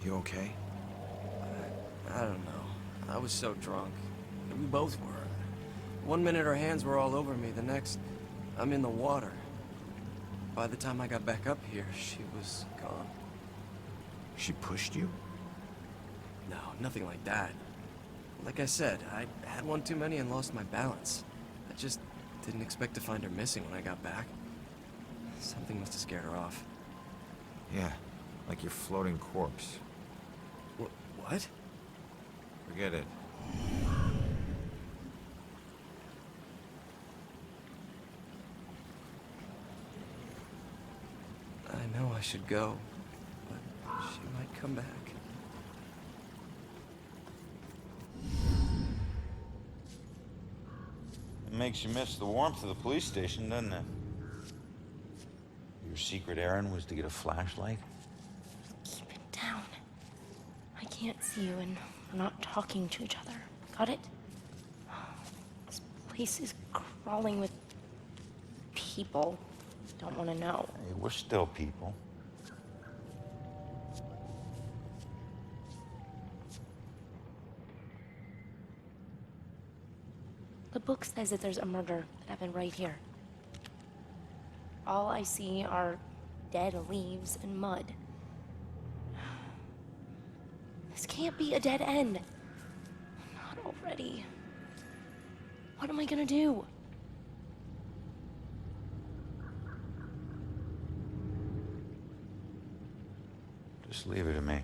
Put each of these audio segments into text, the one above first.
You okay? I don't know. I was so drunk. We both were. One minute her hands were all over me, the next, I'm in the water. By the time I got back up here, she was gone. She pushed you? No, nothing like that. Like I said, I had one too many and lost my balance. I just didn't expect to find her missing when I got back. Something must have scared her off. Yeah, like your floating corpse. What? Forget it. I know I should go, but she might come back. It makes you miss the warmth of the police station, doesn't it? Your secret errand was to get a flashlight? Keep it down. I can't see you and we're not talking to each other. Got it? This place is crawling with people. Don't want to know. Hey, we're still people. The book says that there's a murder that happened right here. All I see are dead leaves and mud. This can't be a dead end. Not already. What am I gonna do? Just leave it to me.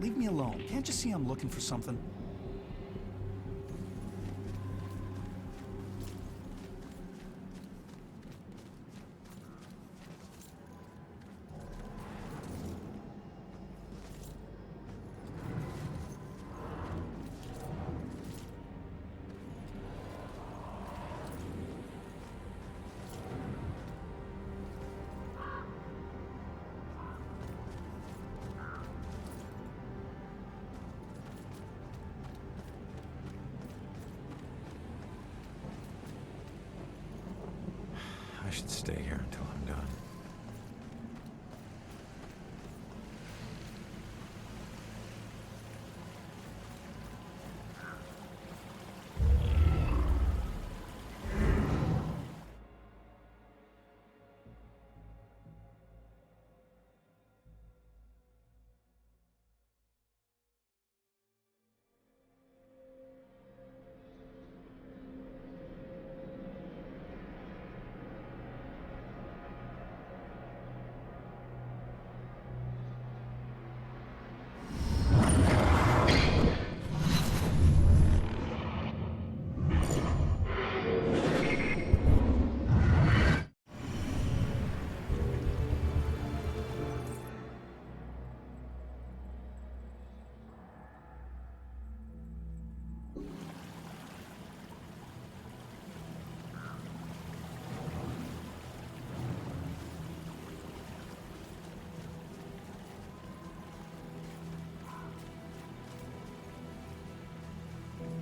Leave me alone. Can't you see I'm looking for something? I should stay here until I'm done.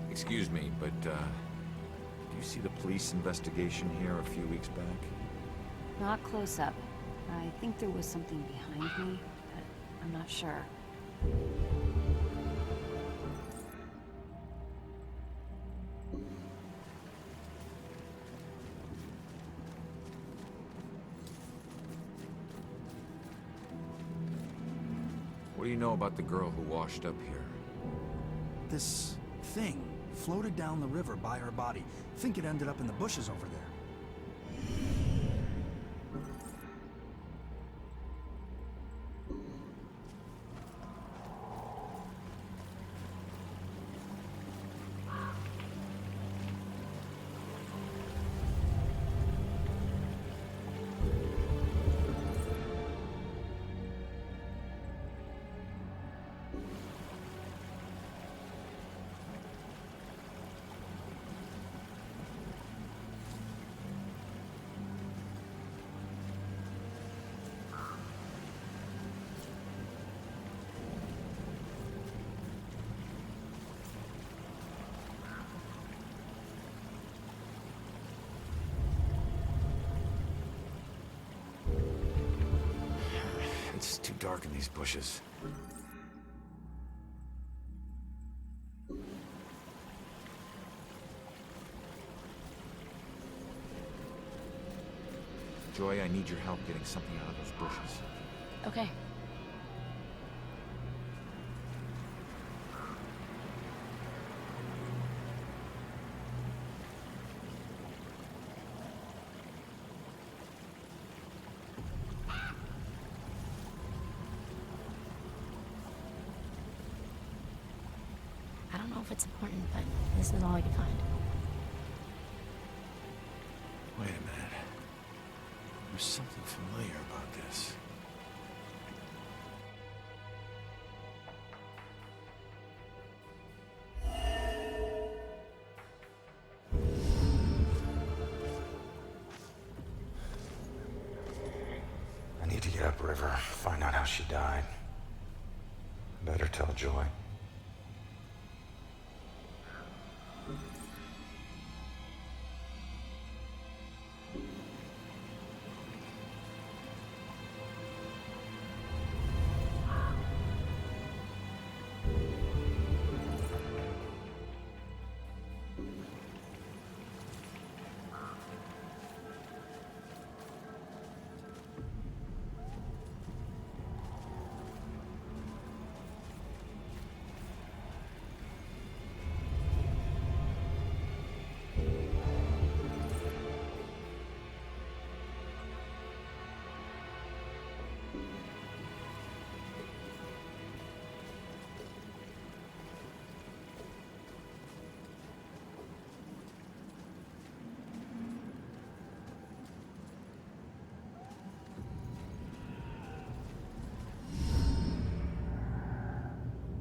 Excuse me, but, do you see the police investigation here a few weeks back? Not close up. I think there was something behind me, but I'm not sure. What do you know about the girl who washed up here? This thing floated down the river by her body. Think it ended up in the bushes over there. It's too dark in these bushes. Joy, I need your help getting something out of those bushes. Okay. I don't know if it's important, but this is all I could find. Wait a minute. There's something familiar about this. I need to get upriver, find out how she died. Better tell Joy.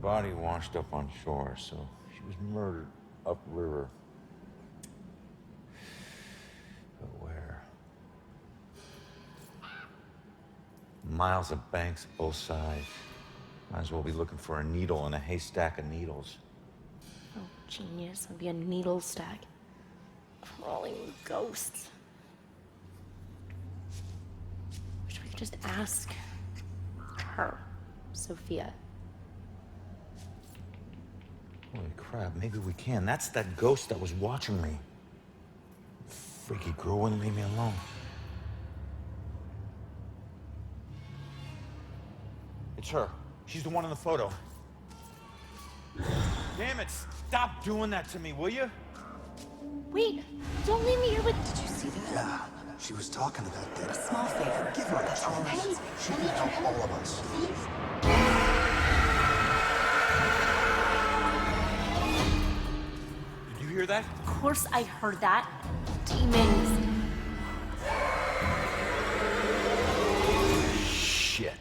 Body washed up on shore, so she was murdered upriver. But where? Miles of banks both sides. Might as well be looking for a needle in a haystack of needles. Oh, genius. It'll be a needle stack. Crawling with ghosts. Wish we could just ask her, Sophia. Holy crap, maybe we can. That's that ghost that was watching me. Freaky girl wouldn't leave me alone. It's her. She's the one in the photo. Damn it, stop doing that to me, will you? Wait! Don't leave me here with... Did you see that? Yeah, she was talking to that dead. A small favor. Give her a That's all. chance. She can help all of us. Did you hear that? Of course I heard that. Demons. Shit.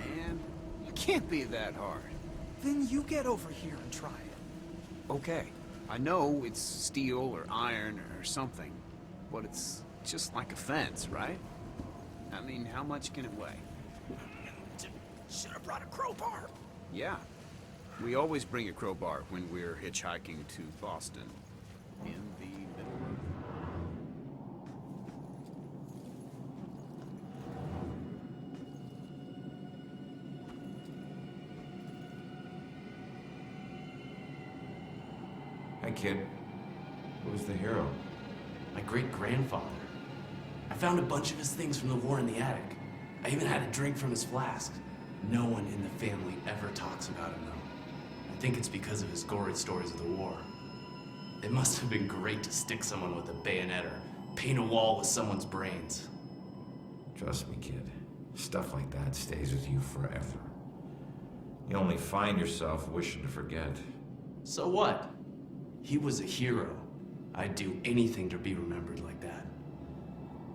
man. It can't be that hard. Then you get over here and try it. Okay, I know it's steel or iron or something, but it's just like a fence, right? I mean, how much can it weigh? Should have brought a crowbar. Yeah. We always bring a crowbar when we're hitchhiking to Boston. In the middle of... Hi, kid. Who's the hero? My great-grandfather. I found a bunch of his things from the war in the attic. I even had a drink from his flask. No one in the family ever talks about him, though. I think it's because of his gory stories of the war. It must have been great to stick someone with a bayonet or paint a wall with someone's brains. Trust me, kid. Stuff like that stays with you forever. You only find yourself wishing to forget. So what? He was a hero. I'd do anything to be remembered like that.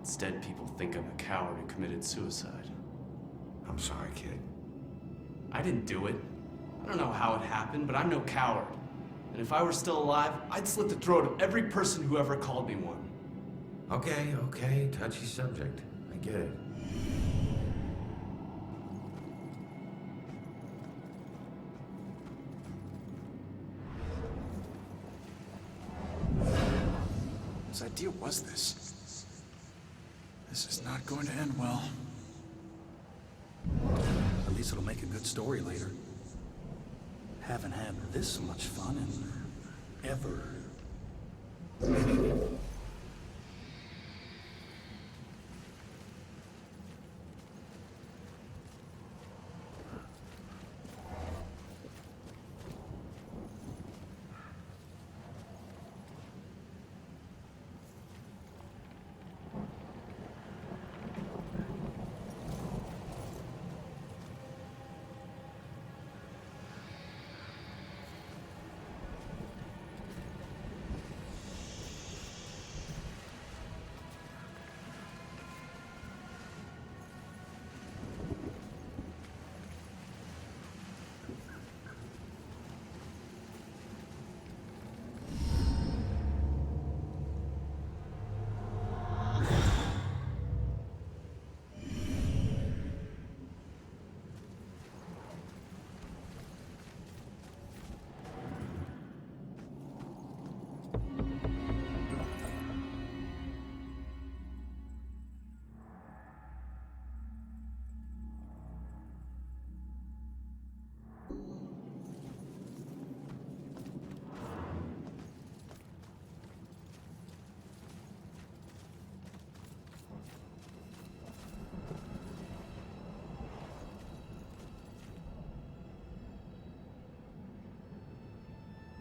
Instead, people think I'm a coward who committed suicide. I'm sorry, kid. I didn't do it. I don't know how it happened, but I'm no coward. And if I were still alive, I'd slit the throat of every person who ever called me one. Okay, touchy subject. I get it. Whose idea was this? This is not going to end well. At least it'll make a good story later. Haven't had this much fun in ever.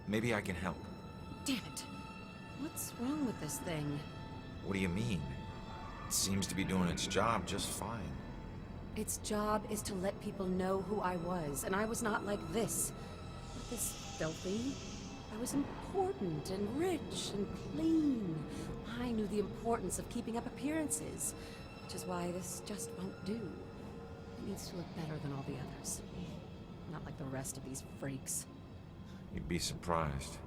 Maybe I can help. Damn it. What's wrong with this thing? What do you mean? It seems to be doing its job just fine. Its job is to let people know who I was, and I was not like this. Not this filthy. I was important and rich and clean. I knew the importance of keeping up appearances, which is why this just won't do. It needs to look better than all the others. Not like the rest of these freaks. You'd be surprised.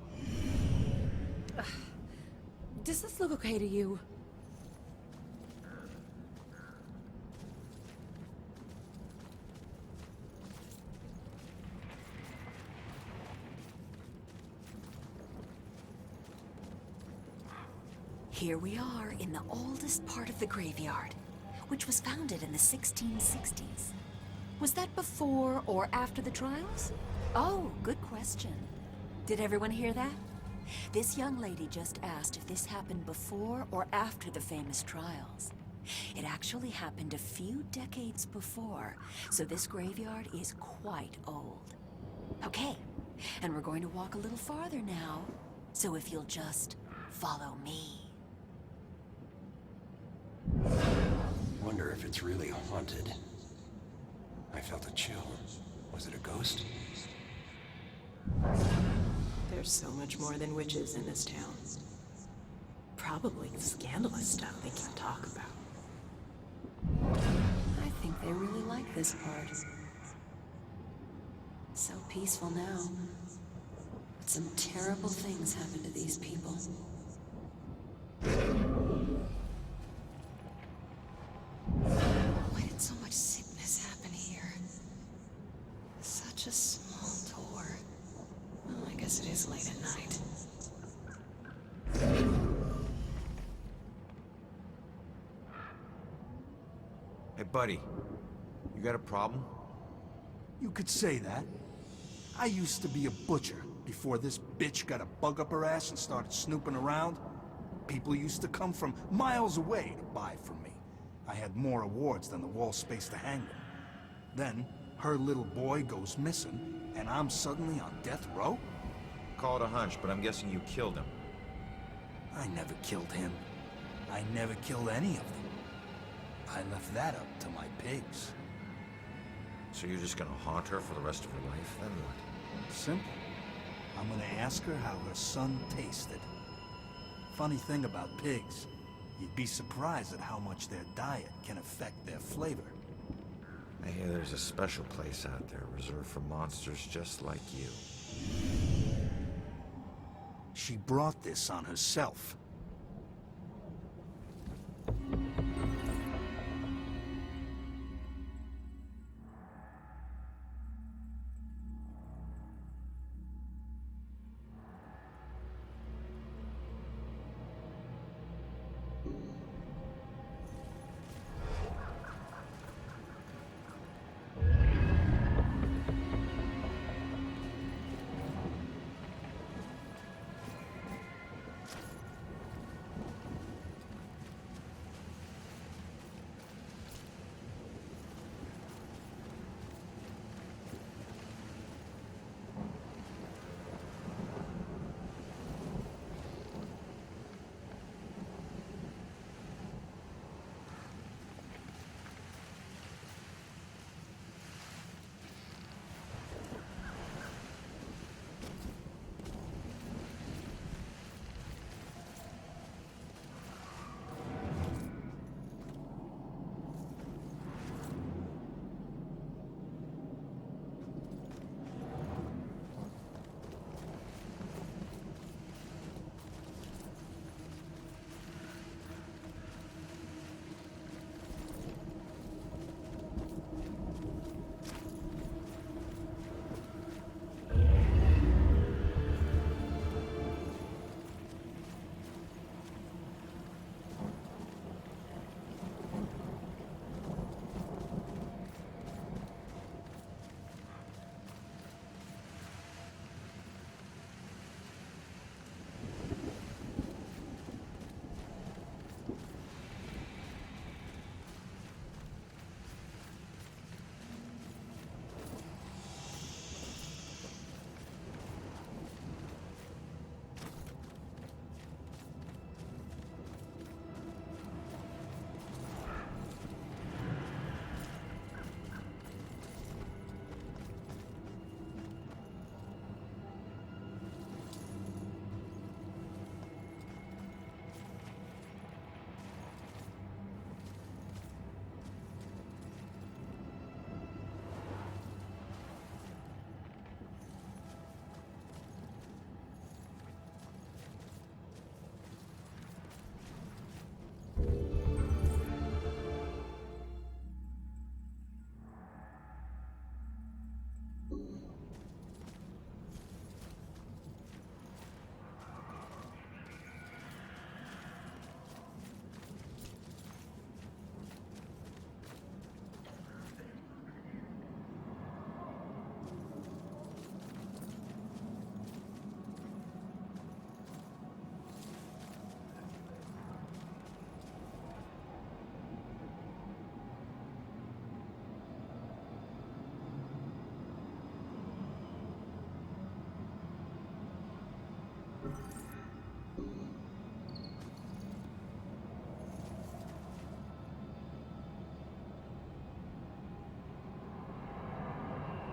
Does this look okay to you? Here we are in the oldest part of the graveyard, which was founded in the 1660s. Was that before or after the trials? Oh, good question. Did everyone hear that? This young lady just asked if this happened before or after the famous trials. It actually happened a few decades before, so this graveyard is quite old. Okay, and we're going to walk a little farther now, so if you'll just follow me. Wonder if it's really haunted. I felt a chill. Was it a ghost? There's so much more than witches in this town. Probably scandalous stuff they can't talk about. I think they really like this part. peaceful now. But some terrible things happen to these people. Why did so much sickness happen here? Such a small door. Well, I guess it is late at night. Hey, buddy. You got a problem? You could say that. I used to be a butcher before this bitch got a bug up her ass and started snooping around. People used to come from miles away to buy from me. I had more awards than the wall space to hang them. Then, her little boy goes missing, and I'm suddenly on death row? Call it a hunch, but I'm guessing you killed him. I never killed him. I never killed any of them. I left that up to my pigs. So you're just gonna haunt her for the rest of her life, then what? Simple. I'm gonna ask her how her son tasted. Funny thing about pigs, you'd be surprised at how much their diet can affect their flavor. I hear there's a special place out there reserved for monsters just like you. She brought this on herself.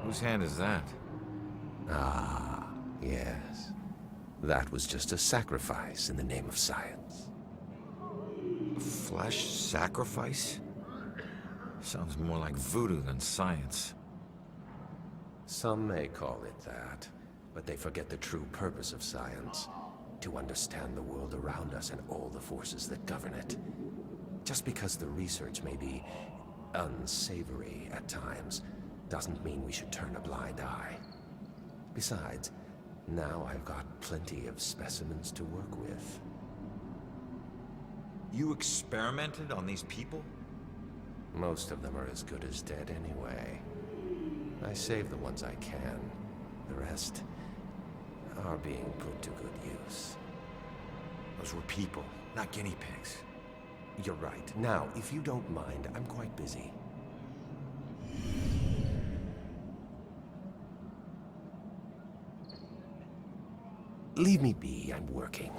Whose hand is that? Ah, yes. That was just a sacrifice in the name of science. Flesh sacrifice? Sounds more like voodoo than science. Some may call it that, but they forget the true purpose of science. To understand the world around us and all the forces that govern it. Just because the research may be unsavory at times, doesn't mean we should turn a blind eye. Besides, now I've got plenty of specimens to work with. You experimented on these people? Most of them are as good as dead anyway. I save the ones I can. The rest are being put to good use. Those were people, not guinea pigs. You're right. Now, if you don't mind, I'm quite busy. Leave me be, I'm working.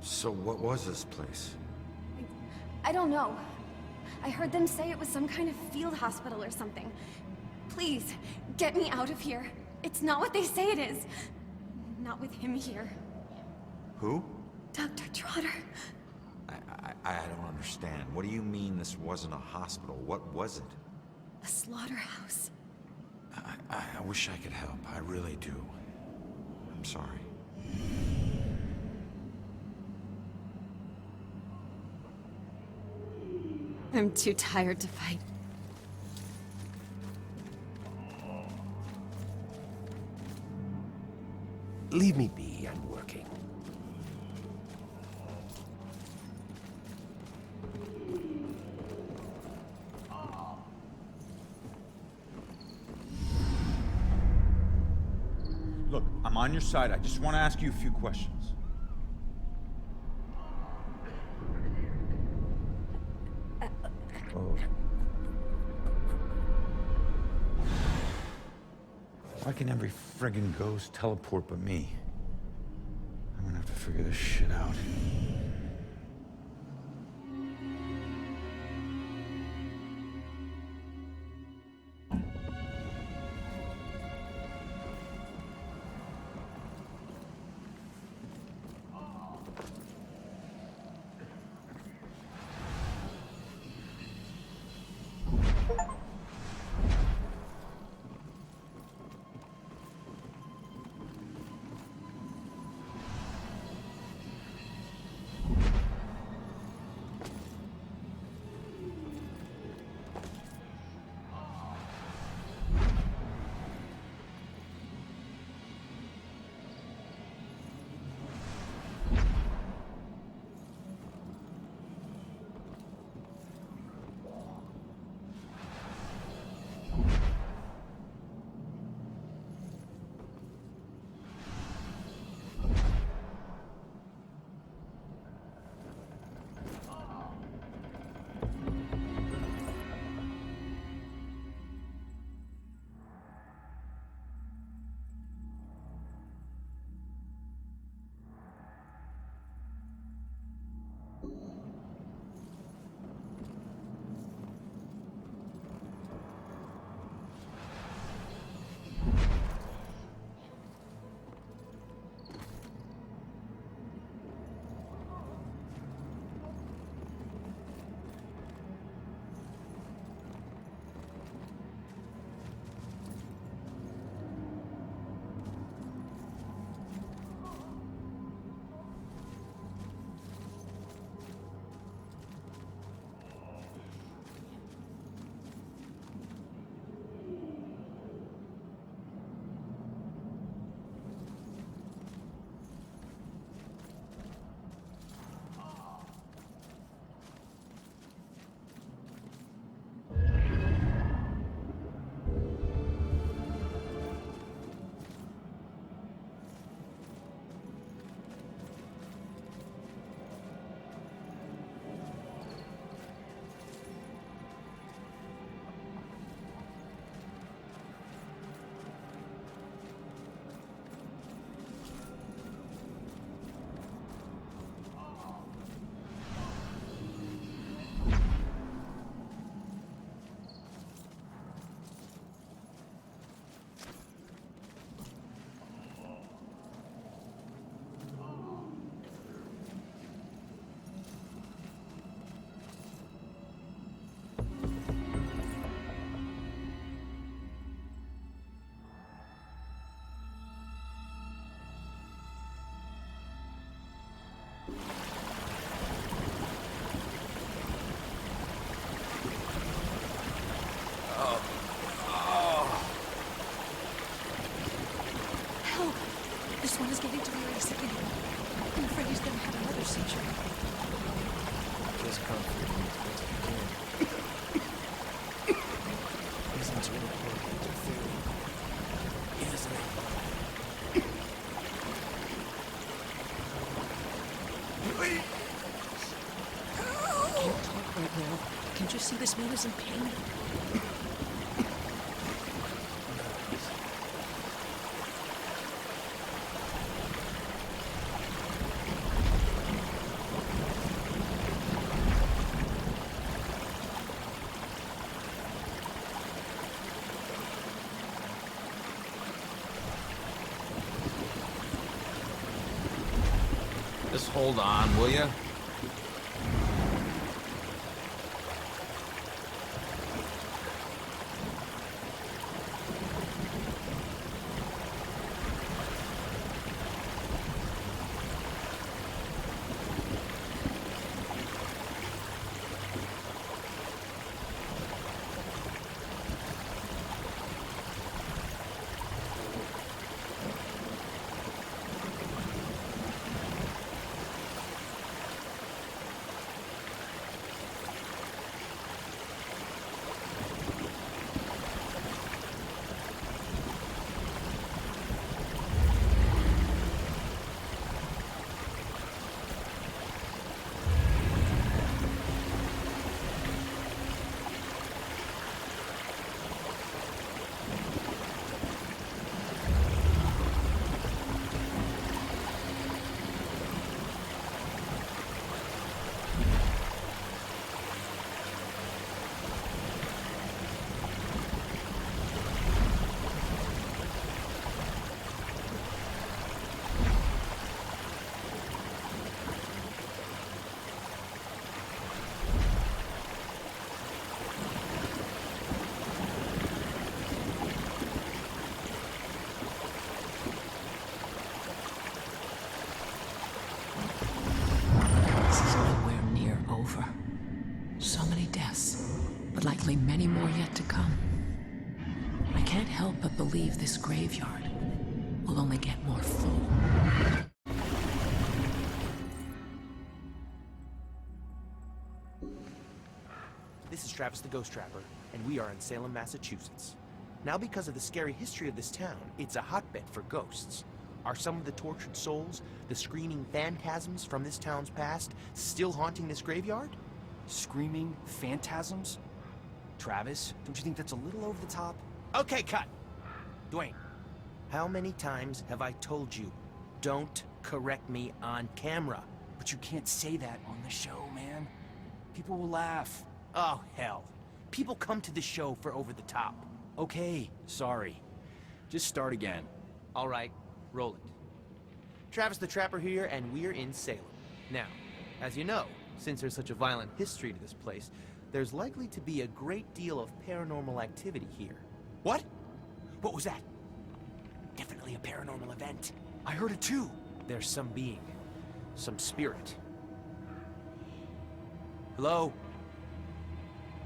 So what was this place? I don't know. I heard them say it was some kind of field hospital or something. Please, get me out of here. It's not what they say it is. Not with him here. Who? Dr. Trotter. I don't understand. What do you mean this wasn't a hospital? What was it? A slaughterhouse. I wish I could help. I really do. I'm sorry. I'm too tired to fight. Leave me be, I'm working. Look, I'm on your side. I just want to ask you a few questions. Why can every friggin' ghost teleport but me? I'm gonna have to figure this shit out. Can't talk right now. Can't you see this man is in pain? Just hold on, will you? Likely many more yet to come. I can't help but believe this graveyard will only get more full. This is Travis the Ghost Trapper, and we are in Salem, Massachusetts. Now, because of the scary history of this town, it's a hotbed for ghosts. Are some of the tortured souls, the screaming phantasms from this town's past, still haunting this graveyard? Screaming phantasms? Travis, don't you think that's a little over the top? Okay, cut! Dwayne, how many times have I told you, don't correct me on camera? But you can't say that on the show, man. People will laugh. Oh, hell. People come to the show for over the top. Okay, sorry. Just start again. All right, roll it. Travis the Trapper here, and we're in Salem. Now, as you know, since there's such a violent history to this place, there's likely to be a great deal of paranormal activity here. What? What was that? Definitely a paranormal event. I heard it too. There's some being, some spirit. Hello?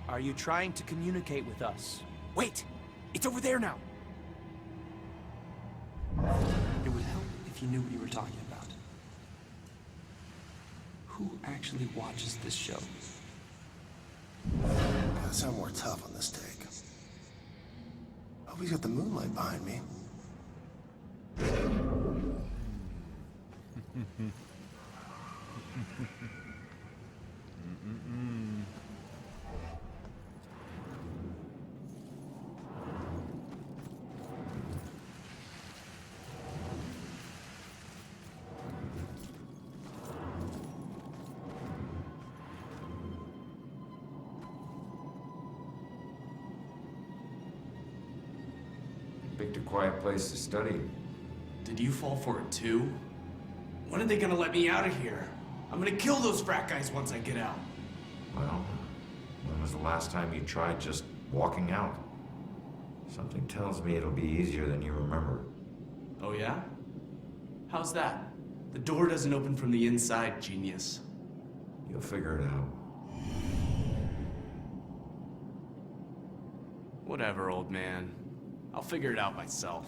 Are you trying to communicate with us? Wait! It's over there now! It would help if you knew what you were talking about. Who actually watches this show? Gotta sound more tough on this take. Hope he's got the moonlight behind me. Picked a quiet place to study. Did you fall for it too? When are they gonna let me out of here? I'm gonna kill those frat guys once I get out. Well, when was the last time you tried just walking out? Something tells me it'll be easier than you remember. Oh yeah? How's that? The door doesn't open from the inside, genius. You'll figure it out. Whatever, old man. I'll figure it out myself.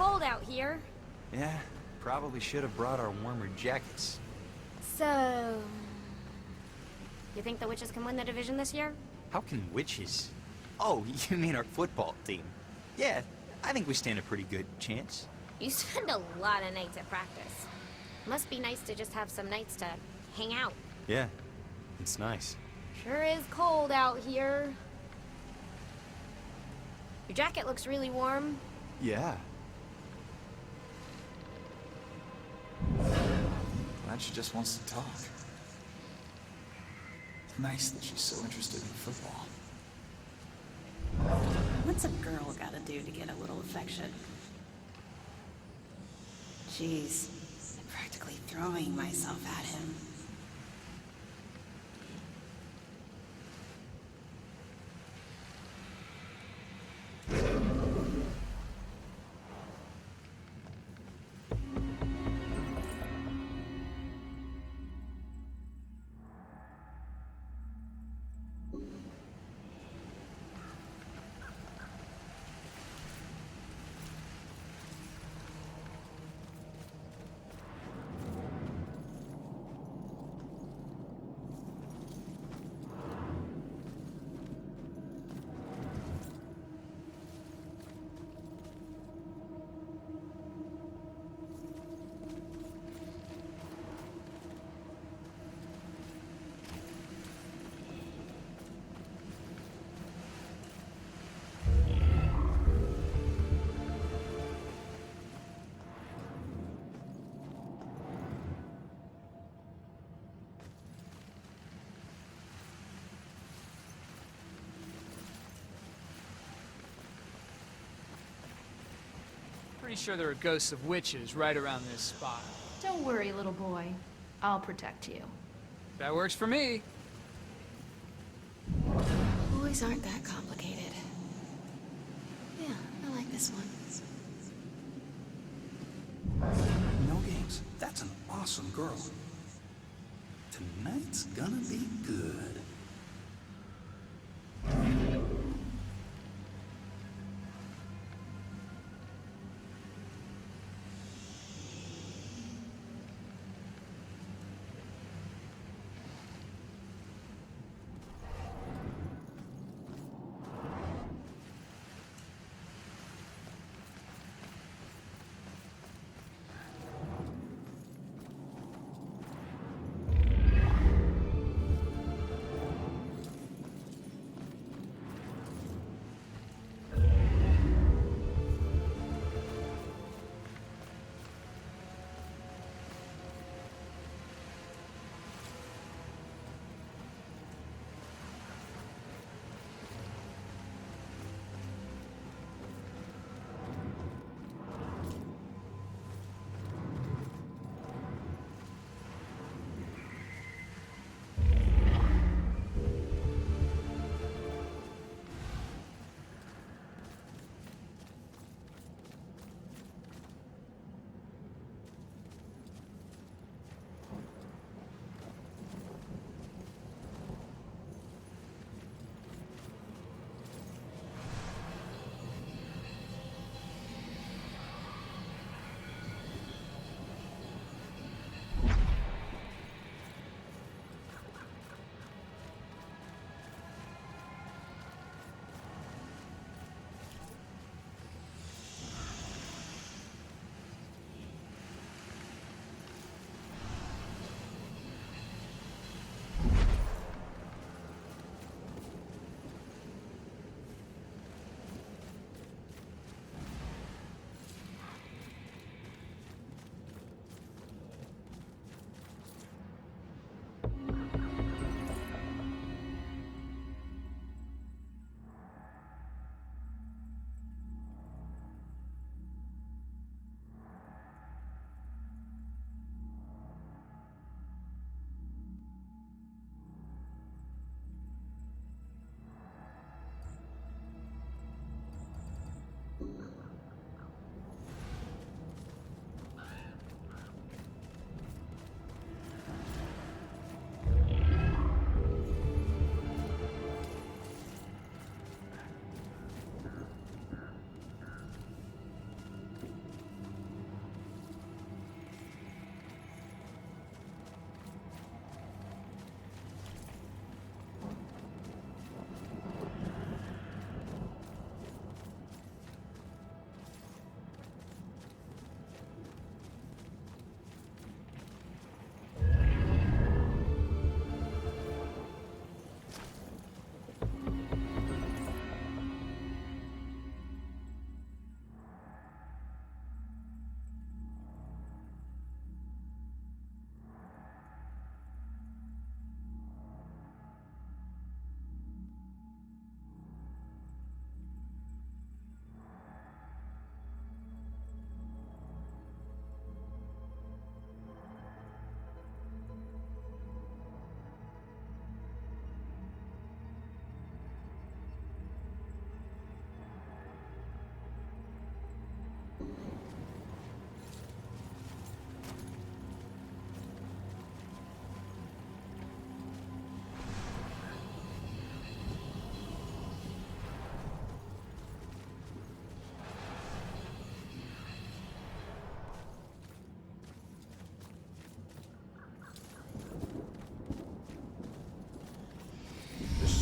cold out here. Yeah, probably should have brought our warmer jackets. So... You think the witches can win the division this year? How can witches? Oh, you mean our football team? Yeah, I think we stand a pretty good chance. You spend a lot of nights at practice. Must be nice to just have some nights to hang out. Yeah, it's nice. Sure is cold out here. Your jacket looks really warm. Yeah. Glad she just wants to talk. It's nice that she's so interested in football. What's a girl gotta do to get a little affection? Jeez, I'm practically throwing myself at him. Pretty sure there are ghosts of witches right around this spot. Don't worry, little boy. I'll protect you. That works for me. Boys aren't that complicated. Yeah, I like this one. No games. That's an awesome girl. Tonight's gonna be good.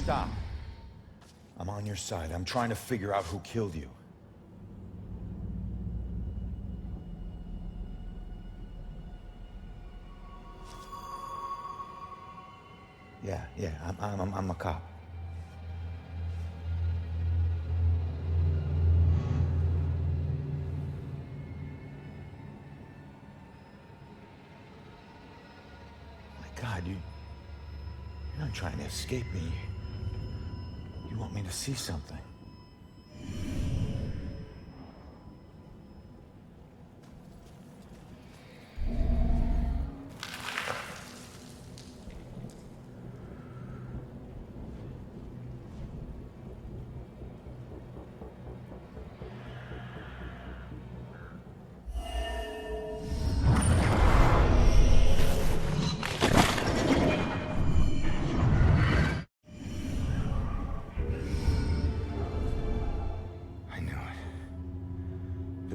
stop. I'm on your side. I'm trying to figure out who killed you. Yeah, I'm a cop. My God, you're not trying to escape me. You want me to see something.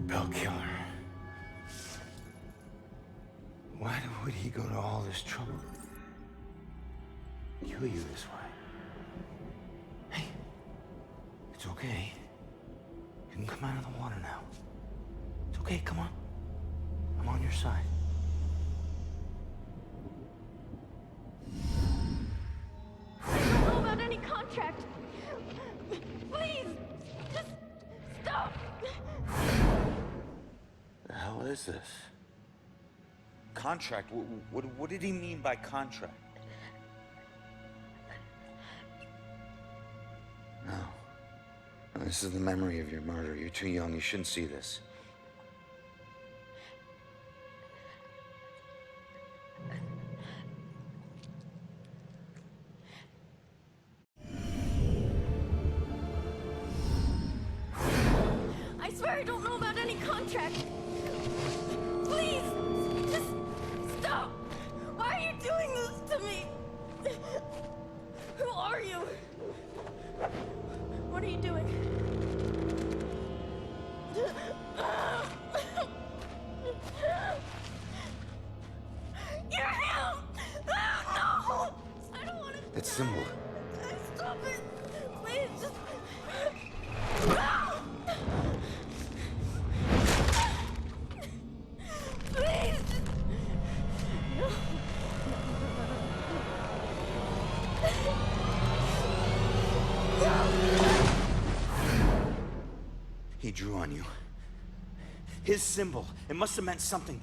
Bell killer. Why would he go to all this trouble? Kill you this way? Hey, it's okay. You can come out of the water now. It's okay, come on. I'm on your side. I don't know about any contract. Please, just stop. The hell is this? Contract? What did he mean by contract? No. No, this is the memory of your murder. You're too young. You shouldn't see this. I swear I don't know about any contract. Please, just stop. Why are you doing this to me? Who are you? What are you doing? You're him! Oh, no! I don't want to. That symbol. Stop it! Please, just. Please! No. He drew on you. His symbol. It must have meant something.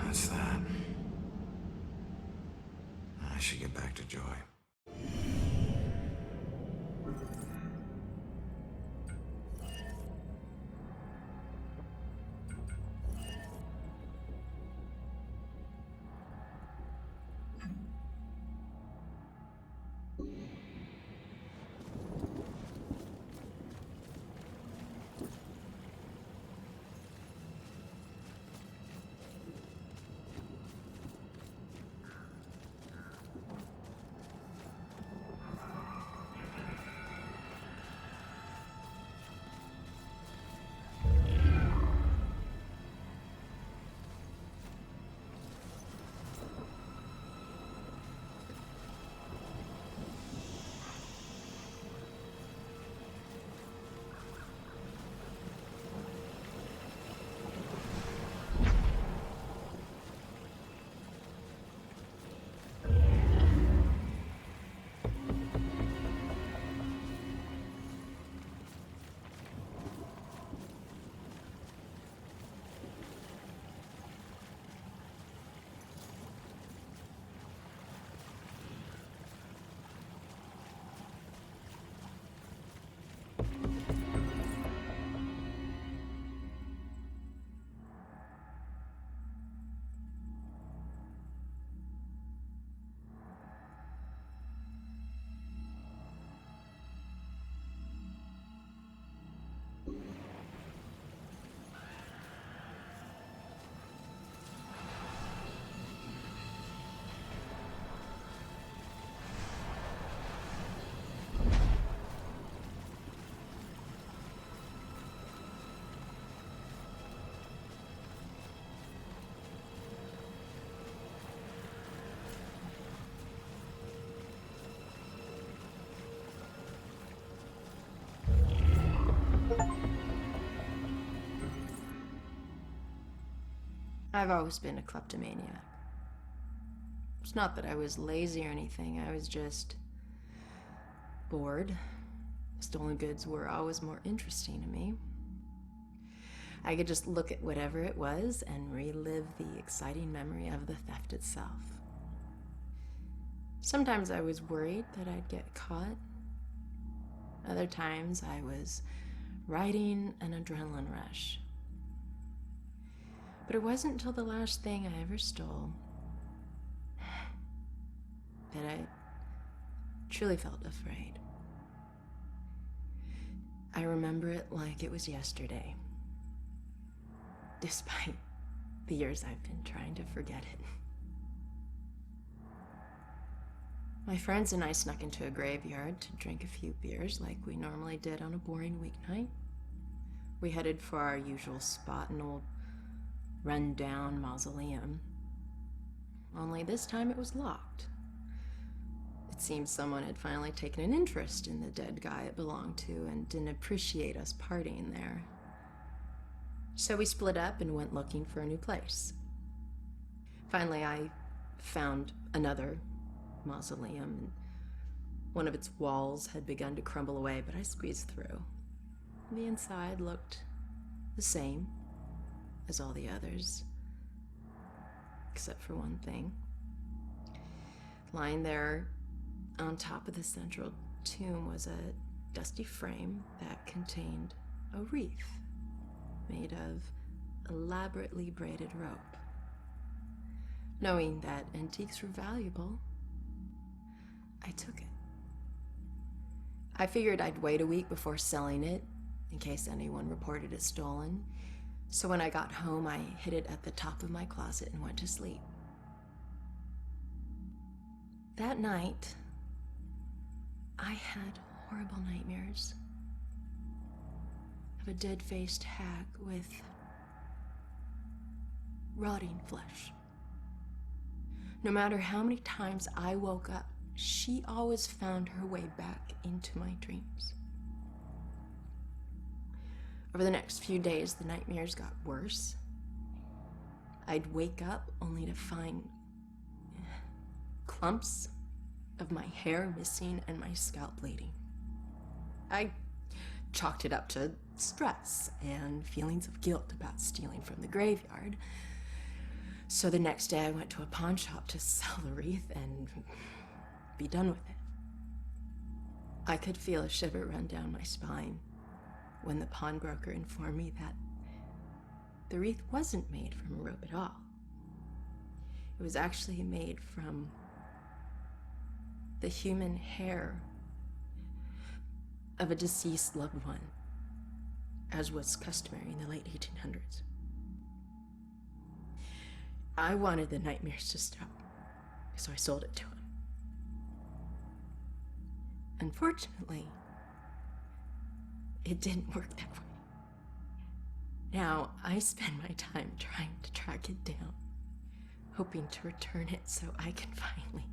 That's that. I should get back to Joy. I've always been a kleptomaniac. It's not that I was lazy or anything, I was just bored. Stolen goods were always more interesting to me. I could just look at whatever it was and relive the exciting memory of the theft itself. Sometimes I was worried that I'd get caught. Other times I was riding an adrenaline rush. But it wasn't until the last thing I ever stole that I truly felt afraid. I remember it like it was yesterday, despite the years I've been trying to forget it. My friends and I snuck into a graveyard to drink a few beers like we normally did on a boring weeknight. We headed for our usual spot, an old run-down mausoleum. Only this time it was locked. It seemed someone had finally taken an interest in the dead guy it belonged to and didn't appreciate us partying there. So we split up and went looking for a new place. Finally, I found another mausoleum, and one of its walls had begun to crumble away, but I squeezed through. The inside looked the same as all the others, except for one thing. Lying there on top of the central tomb was a dusty frame that contained a wreath made of elaborately braided rope. Knowing that antiques were valuable, I took it. I figured I'd wait a week before selling it, in case anyone reported it stolen. So when I got home, I hid it at the top of my closet and went to sleep. That night, I had horrible nightmares of a dead-faced hag with rotting flesh. No matter how many times I woke up, she always found her way back into my dreams. Over the next few days, the nightmares got worse. I'd wake up only to find clumps of my hair missing and my scalp bleeding. I chalked it up to stress and feelings of guilt about stealing from the graveyard. So the next day I went to a pawn shop to sell the wreath and be done with it. I could feel a shiver run down my spine when the pawnbroker informed me that the wreath wasn't made from rope at all. It was actually made from the human hair of a deceased loved one, as was customary in the late 1800s. I wanted the nightmares to stop, so I sold it to him. Unfortunately, it didn't work that way. Now, I spend my time trying to track it down, hoping to return it so I can finally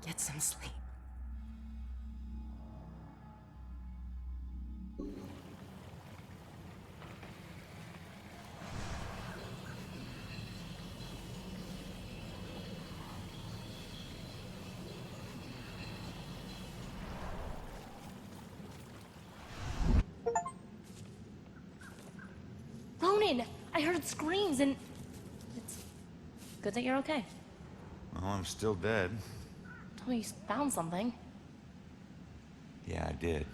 get some sleep. Ronan, I heard screams and it's good that you're okay. Well, I'm still dead. Tell me you found something. Yeah, I did.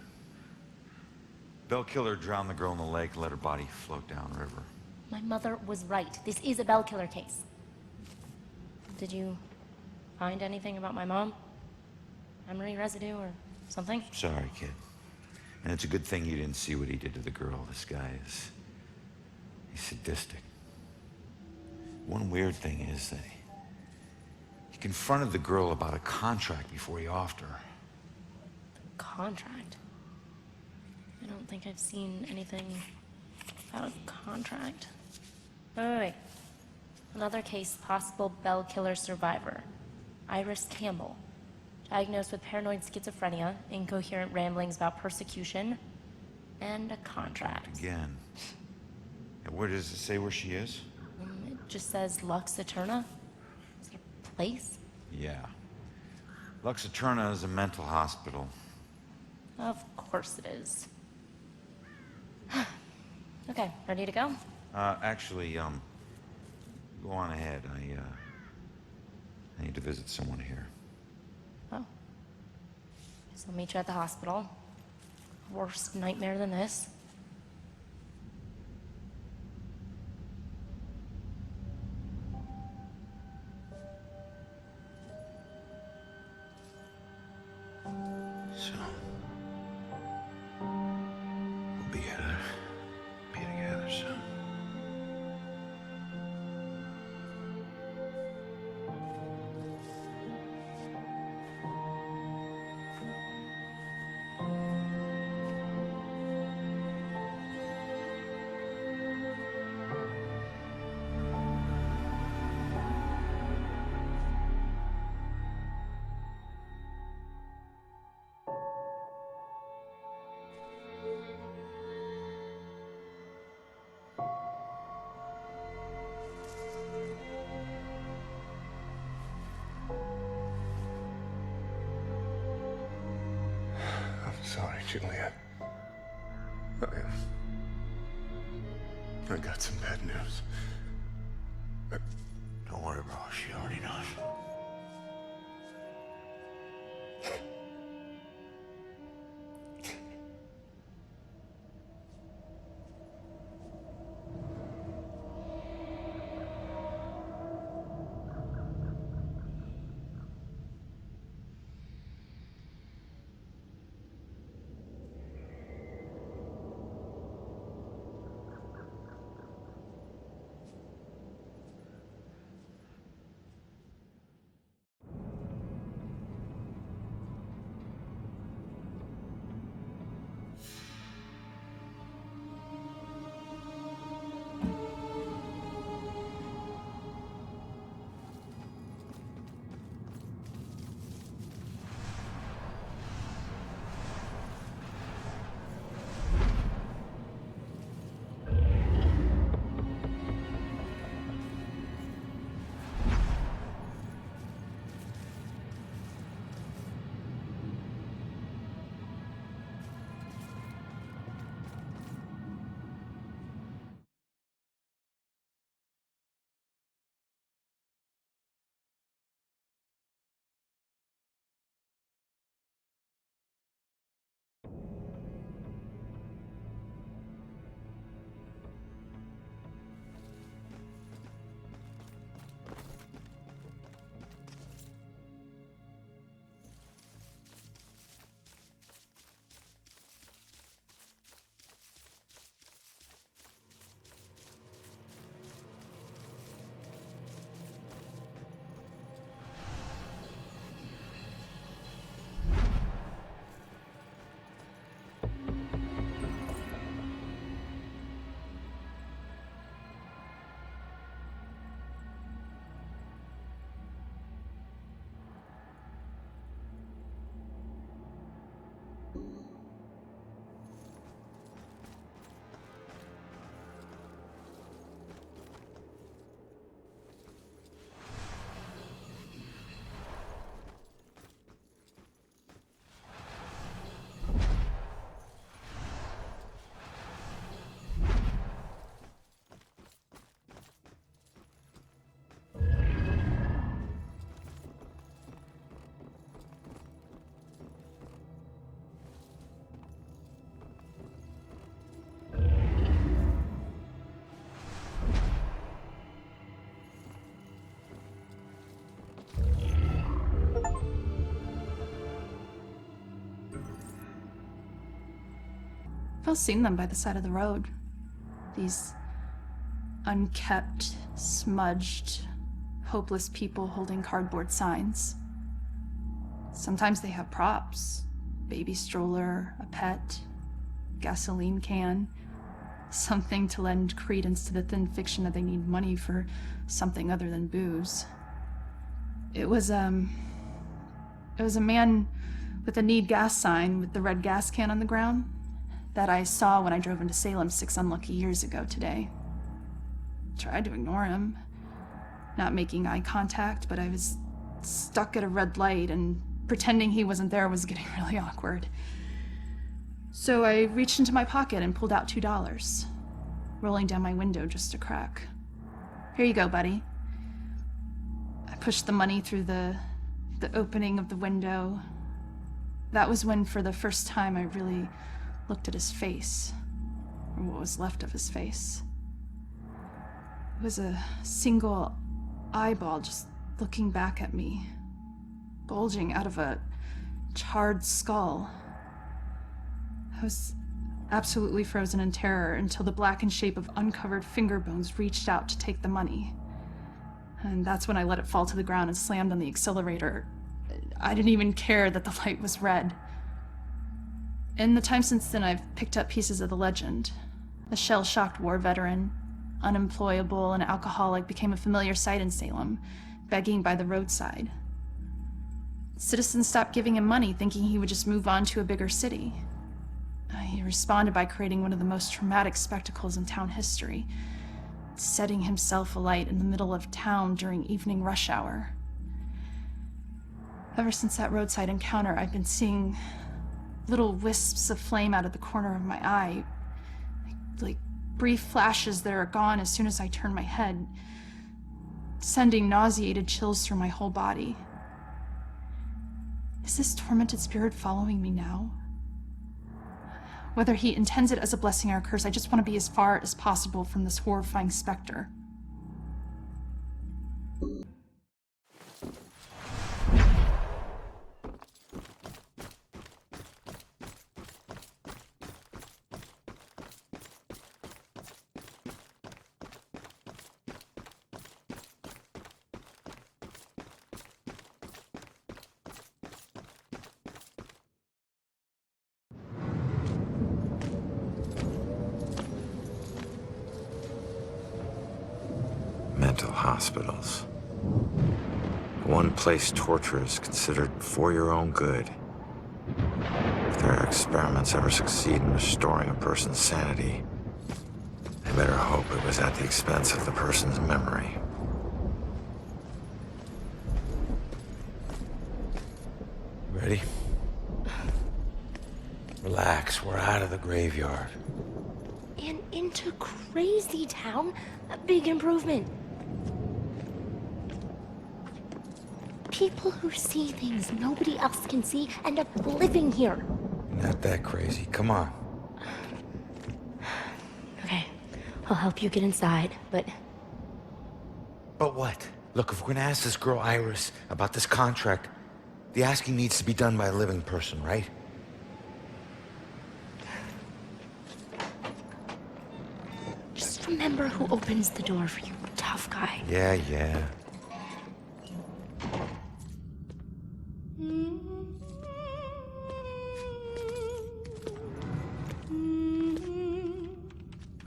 Bell killer drowned the girl in the lake and let her body float downriver. My mother was right. This is a Bell killer case. Did you find anything about my mom? Memory residue or something? Sorry, kid. And it's a good thing you didn't see what he did to the girl. This guy is... he's sadistic. One weird thing is that he confronted the girl about a contract before he offed her. Contract? I don't think I've seen anything about a contract. Wait. Another case, possible Bell killer survivor. Iris Campbell. Diagnosed with paranoid schizophrenia, incoherent ramblings about persecution, and a contract. Again. And where does it say where she is? It just says Lux Eterna. Is it a place? Yeah. Lux Eterna is a mental hospital. Of course it is. Okay, ready to go? Actually, go on ahead. I need to visit someone here. Oh. So I'll meet you at the hospital. Worse nightmare than this. So, we'll be together soon. I'm sorry, Juliet. I got some bad news. Don't worry, bro. She already knows. I've all seen them by the side of the road. These unkept, smudged, hopeless people holding cardboard signs. Sometimes they have props. Baby stroller, a pet, gasoline can. Something to lend credence to the thin fiction that they need money for something other than booze. It was a man with a need gas sign with the red gas can on the ground that I saw when I drove into Salem 6 unlucky years ago today. tried to ignore him, not making eye contact, but I was stuck at a red light and pretending he wasn't there was getting really awkward. So I reached into my pocket and pulled out $2, rolling down my window just a crack. Here you go, buddy. I pushed the money through the opening of the window. That was when, for the first time, I really looked at his face, or what was left of his face. It was a single eyeball just looking back at me, bulging out of a charred skull. I was absolutely frozen in terror until the blackened shape of uncovered finger bones reached out to take the money. And that's when I let it fall to the ground and slammed on the accelerator. I didn't even care that the light was red. In the time since then, I've picked up pieces of the legend. A shell-shocked war veteran, unemployable and alcoholic, became a familiar sight in Salem, begging by the roadside. Citizens stopped giving him money, thinking he would just move on to a bigger city. He responded by creating one of the most traumatic spectacles in town history, setting himself alight in the middle of town during evening rush hour. Ever since that roadside encounter, I've been seeing little wisps of flame out of the corner of my eye, like brief flashes that are gone as soon as I turn my head, sending nauseated chills through my whole body. Is this tormented spirit following me now? Whether he intends it as a blessing or a curse, I just want to be as far as possible from this horrifying specter. Mental hospitals. One place torture is considered for your own good. If their experiments ever succeed in restoring a person's sanity, they better hope it was at the expense of the person's memory. Ready? Relax, we're out of the graveyard. And into Crazy Town? A big improvement. People who see things nobody else can see end up living here. Not that crazy, come on. Okay, I'll help you get inside, but... But what? Look, if we're gonna ask this girl Iris about this contract, the asking needs to be done by a living person, right? Just remember who opens the door for you, tough guy. Yeah.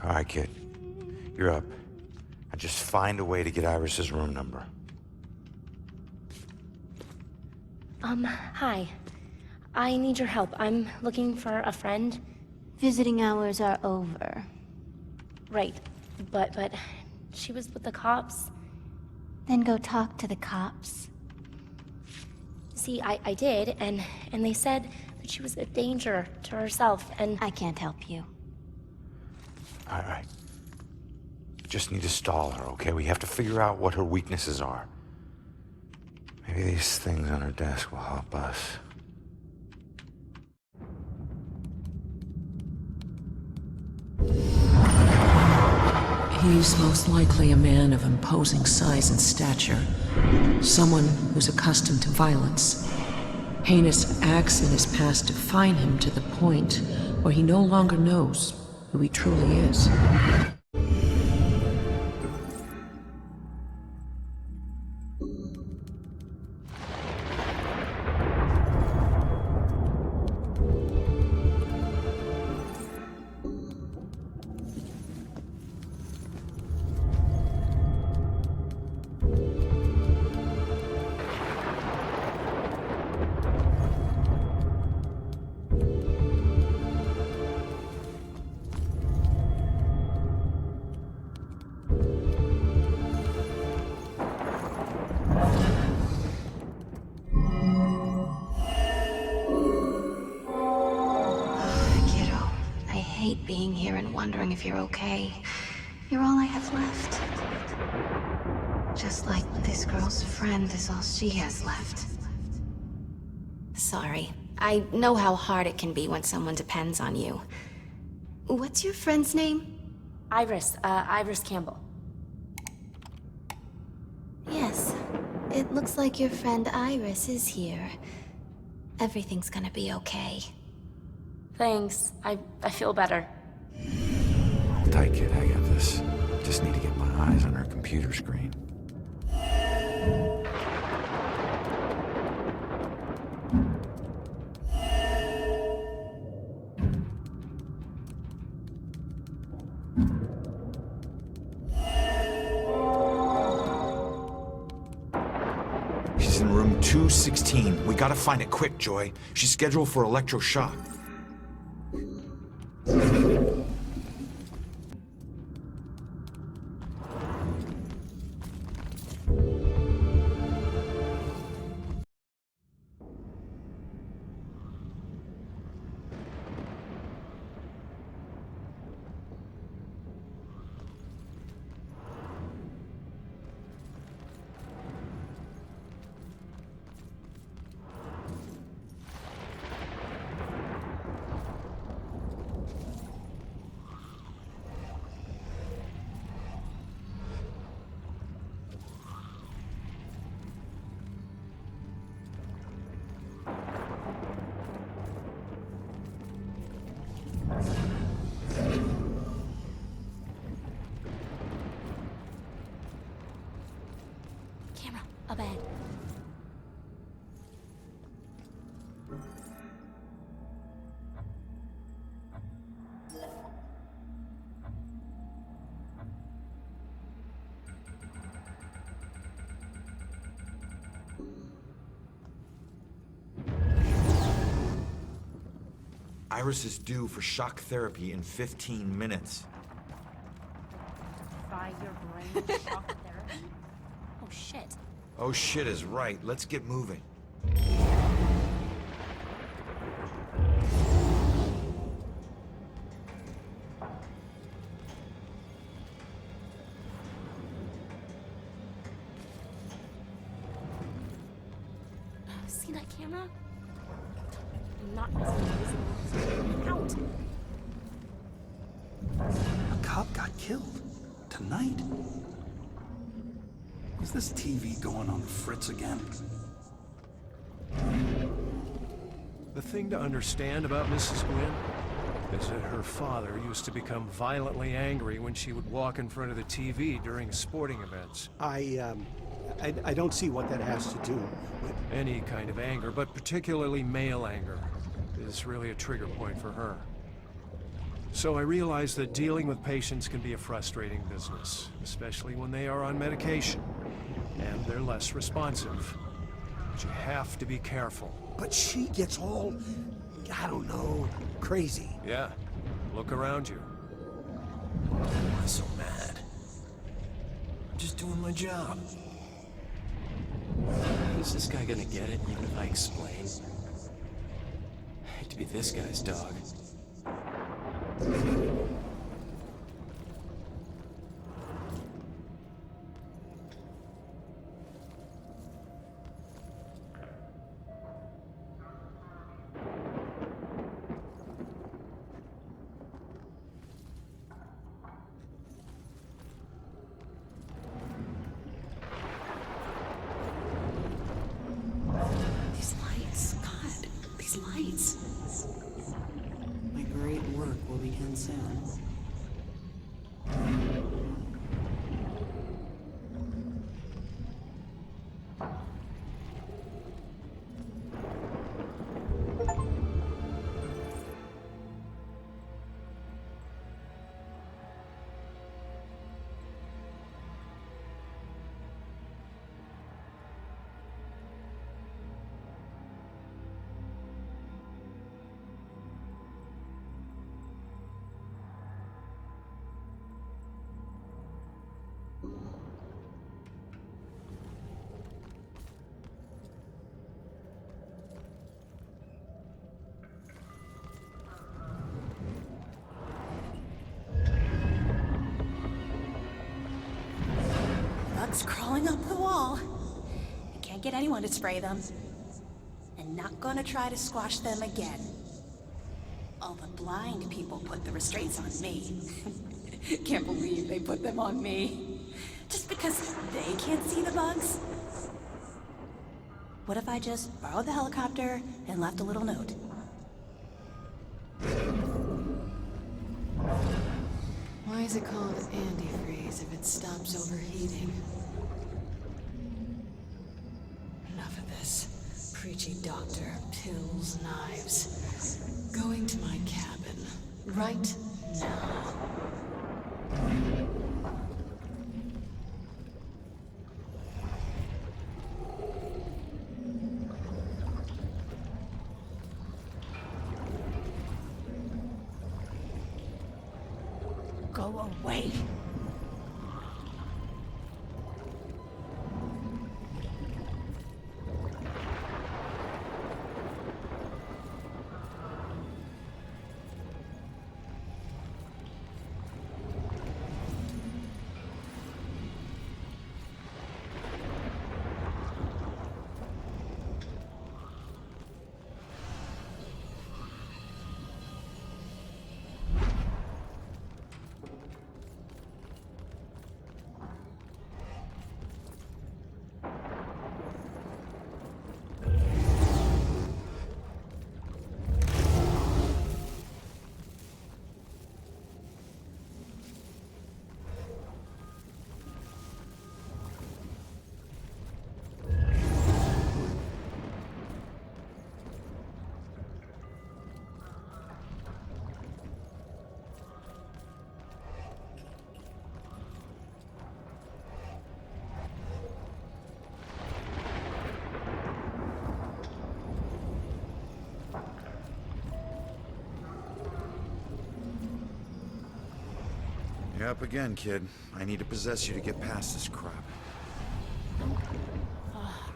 All right, kid. You're up. Now just find a way to get Iris's room number. Hi. I need your help. I'm looking for a friend. Visiting hours are over. Right. But she was with the cops. Then go talk to the cops. See, I did, and they said that she was a danger to herself, and... I can't help you. All right. We just need to stall her, okay? We have to figure out what her weaknesses are. Maybe these things on her desk will help us. He's most likely a man of imposing size and stature. Someone who's accustomed to violence. Heinous acts in his past define him to the point where he no longer knows who he truly is. and wondering if you're okay. You're all I have left. Just like this girl's friend is all she has left. Sorry. I know how hard it can be when someone depends on you. What's your friend's name? Iris Campbell. Yes. It looks like your friend Iris is here. Everything's gonna be okay. Thanks. I feel better. Hold tight, kid. I got this. Just need to get my eyes on her computer screen. She's in room 216. We gotta find it quick, Joy. She's scheduled for electroshock. Camera, a bed. Iris is due for shock therapy in 15 minutes. Fry your brain with shock therapy? Oh shit. Oh shit is right. Let's get moving. See that camera? I'm not visible. Out! A cop got killed. Tonight? Is this TV going on the fritz again? The thing to understand about Mrs. Gwynn is that her father used to become violently angry when she would walk in front of the TV during sporting events. I don't see what that has to do with... Any kind of anger, but particularly male anger, is really a trigger point for her. So I realize that dealing with patients can be a frustrating business, especially when they are on medication, and they're less responsive. But you have to be careful. But she gets all, I don't know, crazy. Yeah, look around you. Why am I so mad? I'm just doing my job. Is this guy gonna get it, even if I explain? I hate to be this guy's dog. These lights, God, these lights. My great work will begin soon. going up the wall. I can't get anyone to spray them. And not gonna try to squash them again. All the blind people put the restraints on me. Can't believe they put them on me. Just because they can't see the bugs? What if I just borrowed the helicopter and left a little note? Why is it called antifreeze if it stops overheating? Enough of this. Preachy doctor, pills, knives. Going to my cabin. Right now. Go away. You're up again, kid. I need to possess you to get past this crap.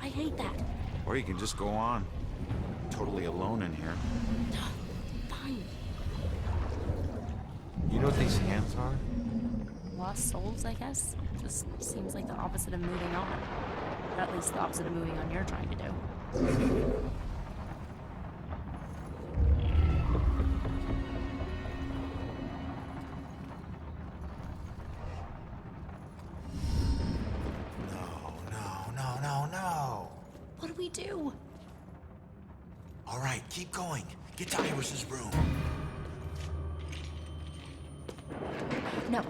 I hate that. Or you can just go on. Totally alone in here. Fine. You know what these hands are? Lost souls, I guess? Just seems like the opposite of moving on. Or at least the opposite of moving on you're trying to do. What do we do? All right, keep going. Get to Iris's room. No.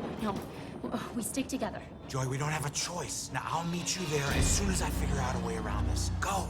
We stick together. Joy, we don't have a choice. Now, I'll meet you there as soon as I figure out a way around this. Go!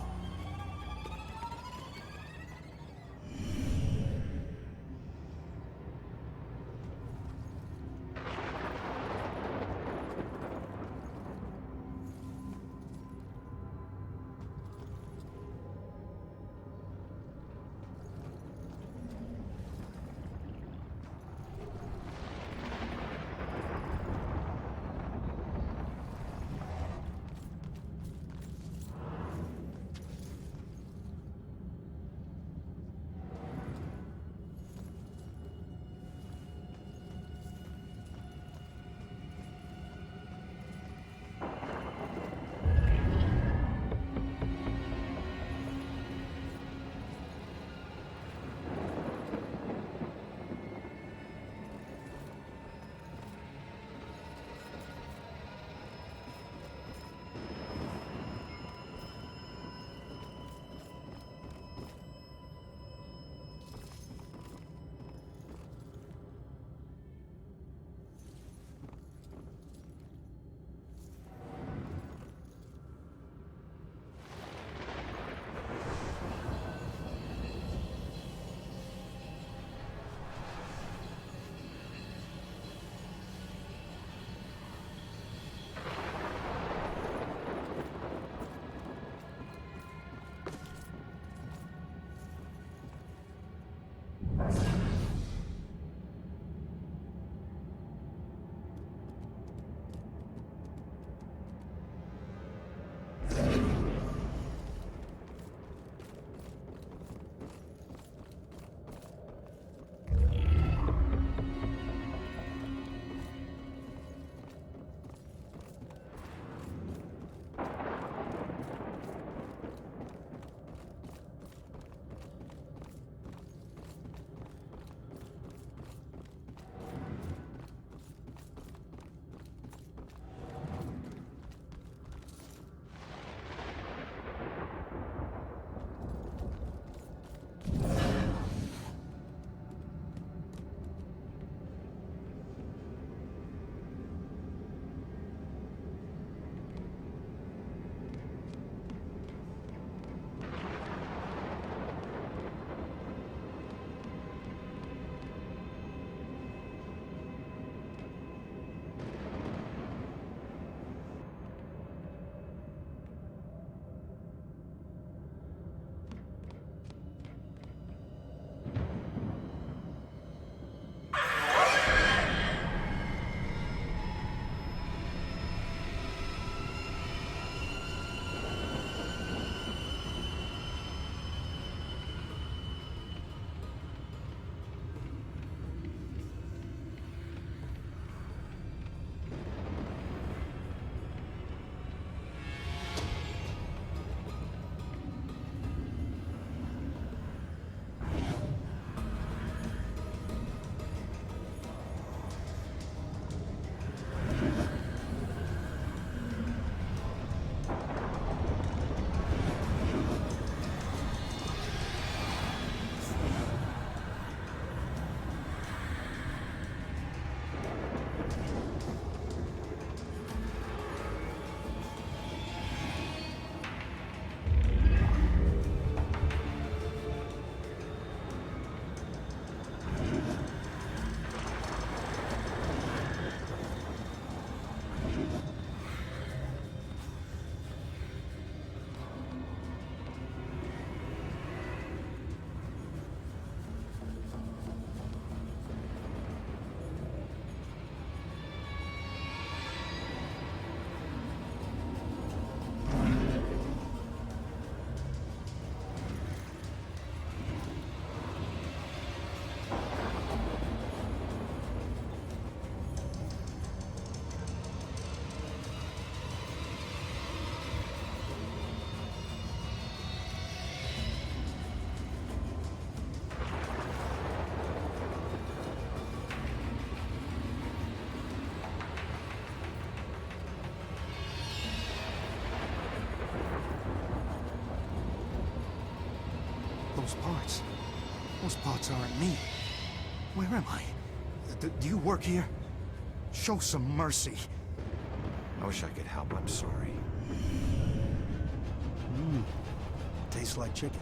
those parts. Those parts aren't me. Where am I? Do you work here? Show some mercy. I wish I could help, I'm sorry. Tastes like chicken.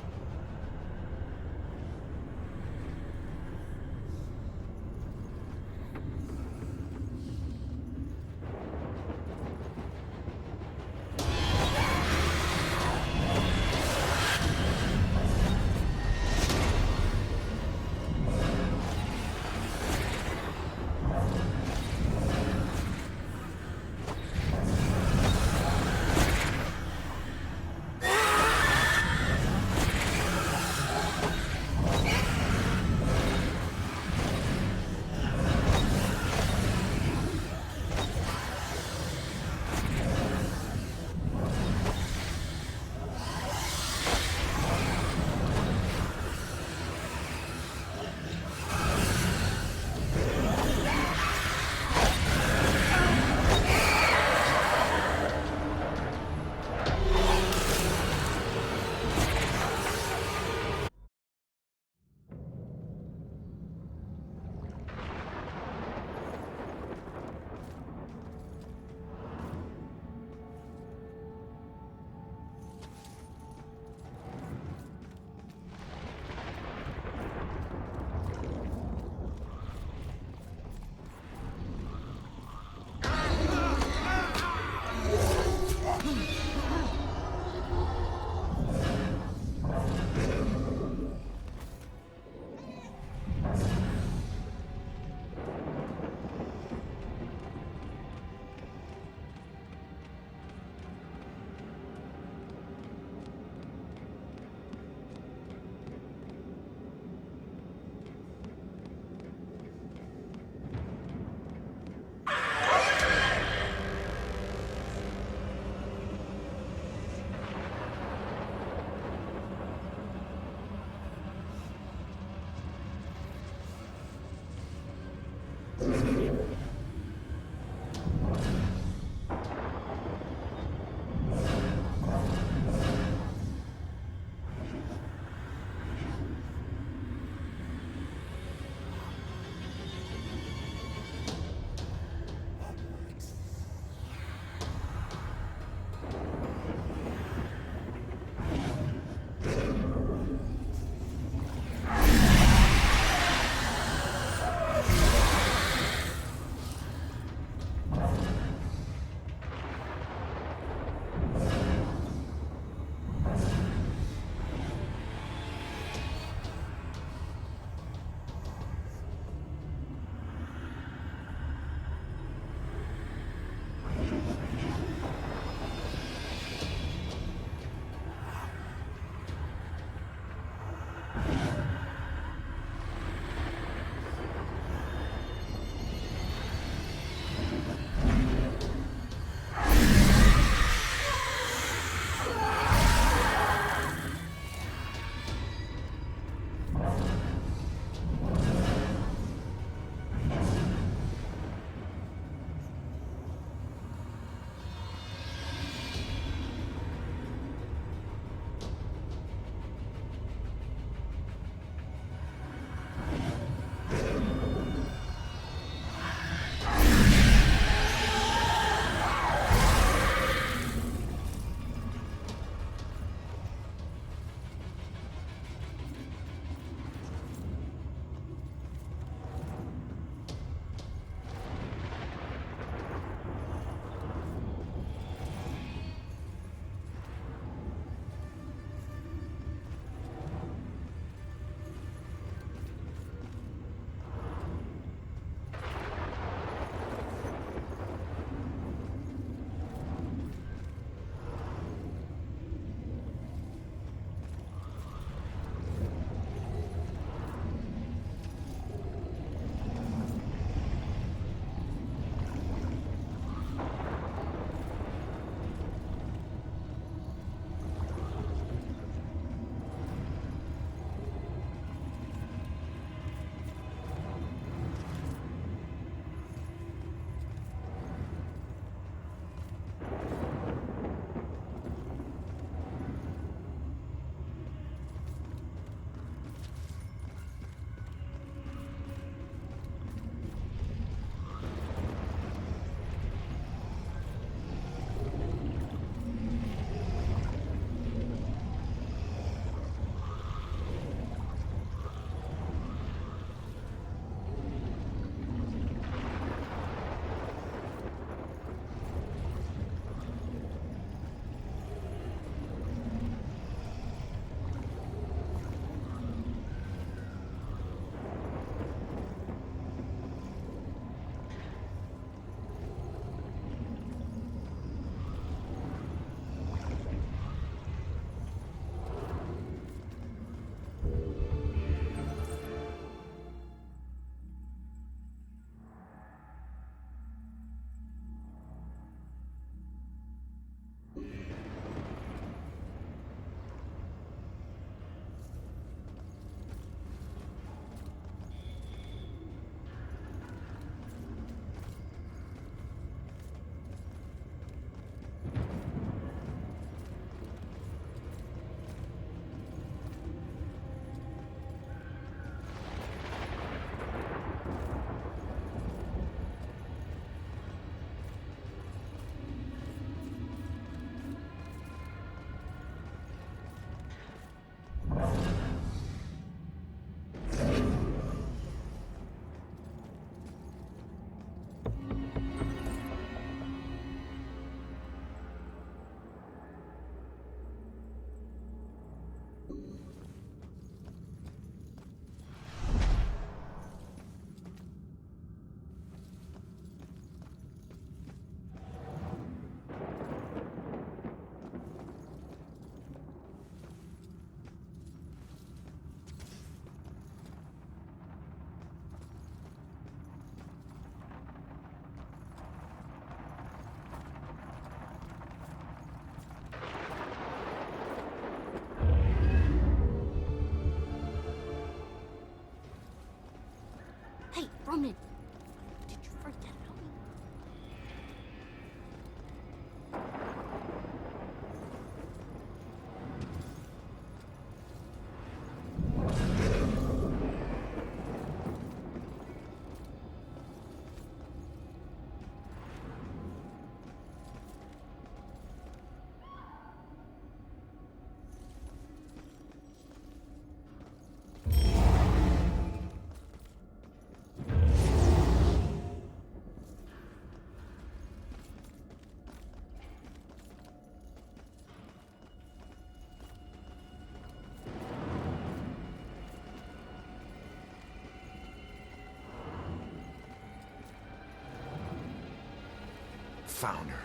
found her.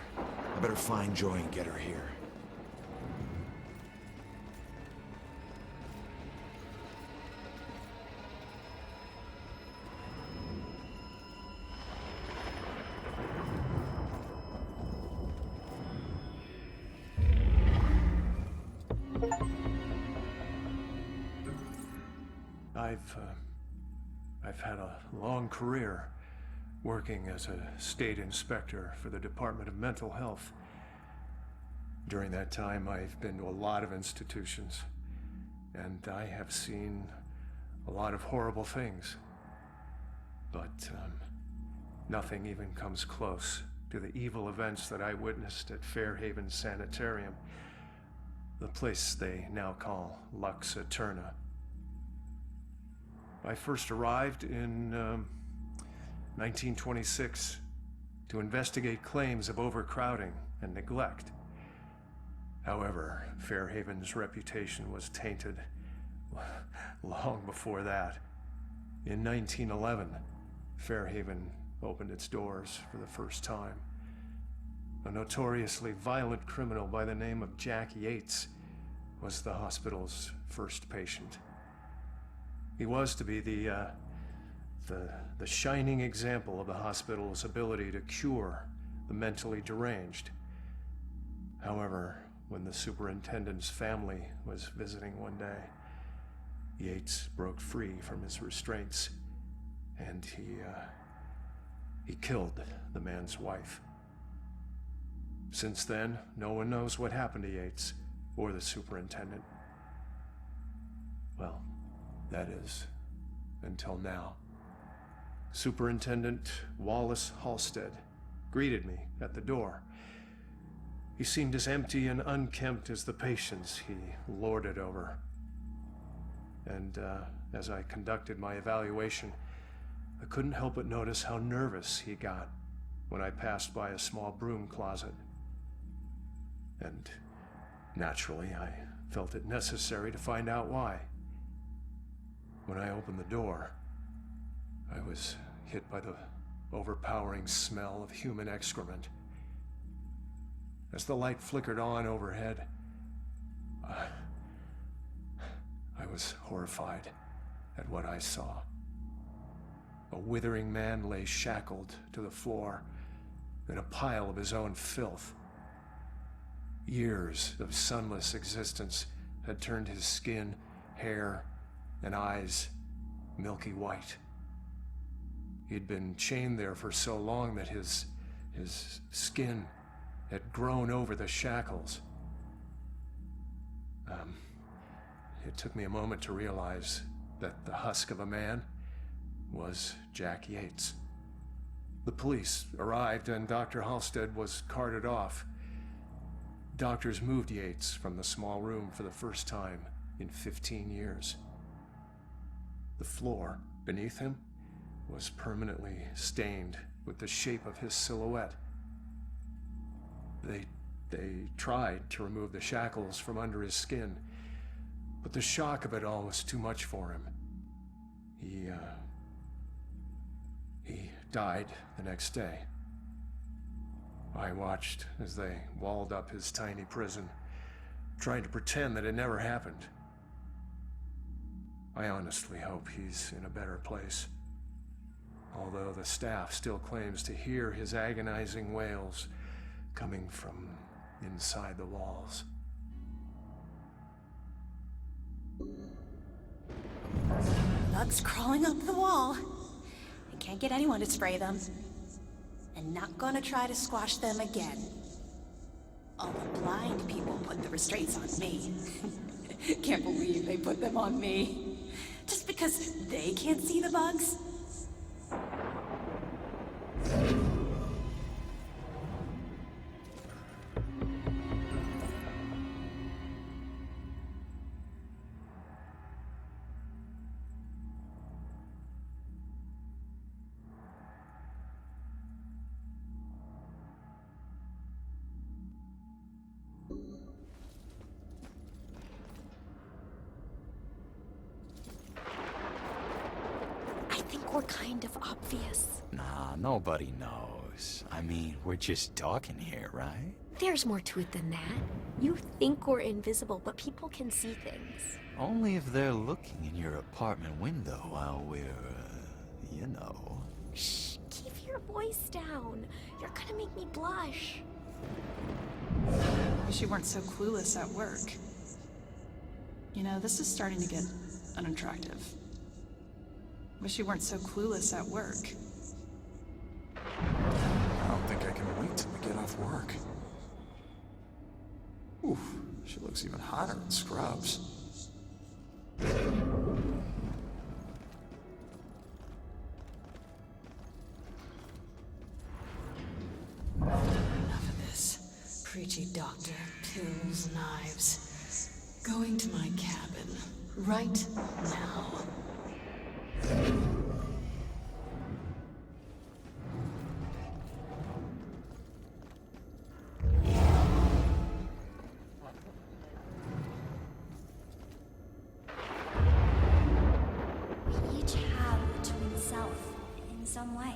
I better find Joy and get her here. I've had a long career working as a state inspector for the Department of Mental Health. During that time, I've been to a lot of institutions, and I have seen a lot of horrible things. But nothing even comes close to the evil events that I witnessed at Fairhaven Sanitarium, the place they now call Lux Eterna. I first arrived in 1926 to investigate claims of overcrowding and neglect. However, Fairhaven's reputation was tainted long before that. In 1911, Fairhaven opened its doors for the first time. A notoriously violent criminal by the name of Jack Yates was the hospital's first patient. He was to be the shining example of the hospital's ability to cure the mentally deranged. However, when the superintendent's family was visiting one day, Yates broke free from his restraints, and he killed the man's wife. Since then, no one knows what happened to Yates or the superintendent. Well, that is, until now. Superintendent Wallace Halstead greeted me at the door. He seemed as empty and unkempt as the patients he lorded over. And as I conducted my evaluation, I couldn't help but notice how nervous he got when I passed by a small broom closet. And naturally, I felt it necessary to find out why. When I opened the door, I was hit by the overpowering smell of human excrement. As the light flickered on overhead, I was horrified at what I saw. A withering man lay shackled to the floor in a pile of his own filth. Years of sunless existence had turned his skin, hair, and eyes milky white. He'd been chained there for so long that his skin had grown over the shackles. It took me a moment to realize that the husk of a man was Jack Yates. The police arrived and Dr. Halstead was carted off. Doctors moved Yates from the small room for the first time in 15 years. The floor beneath him was permanently stained with the shape of his silhouette. They tried to remove the shackles from under his skin, but the shock of it all was too much for him. He died the next day. I watched as they walled up his tiny prison, trying to pretend that it never happened. I honestly hope he's in a better place, although the staff still claims to hear his agonizing wails coming from inside the walls. Bugs crawling up the wall. I can't get anyone to spray them. And not gonna try to squash them again. All the blind people put the restraints on me. Can't believe they put them on me. Just because they can't see the bugs? or kind of obvious? Nah, nobody knows. I mean, we're just talking here, right? There's more to it than that. You think we're invisible, but people can see things. Only if they're looking in your apartment window while we're, you know. Shh, keep your voice down. You're gonna make me blush. Wish you weren't so clueless at work. You know, this is starting to get unattractive. Wish you weren't so clueless at work. I don't think I can wait till we get off work. Oof, she looks even hotter in scrubs. Enough of this. Preachy doctor, pills, knives. Going to my cabin. Right now. We each have a twin self in some way.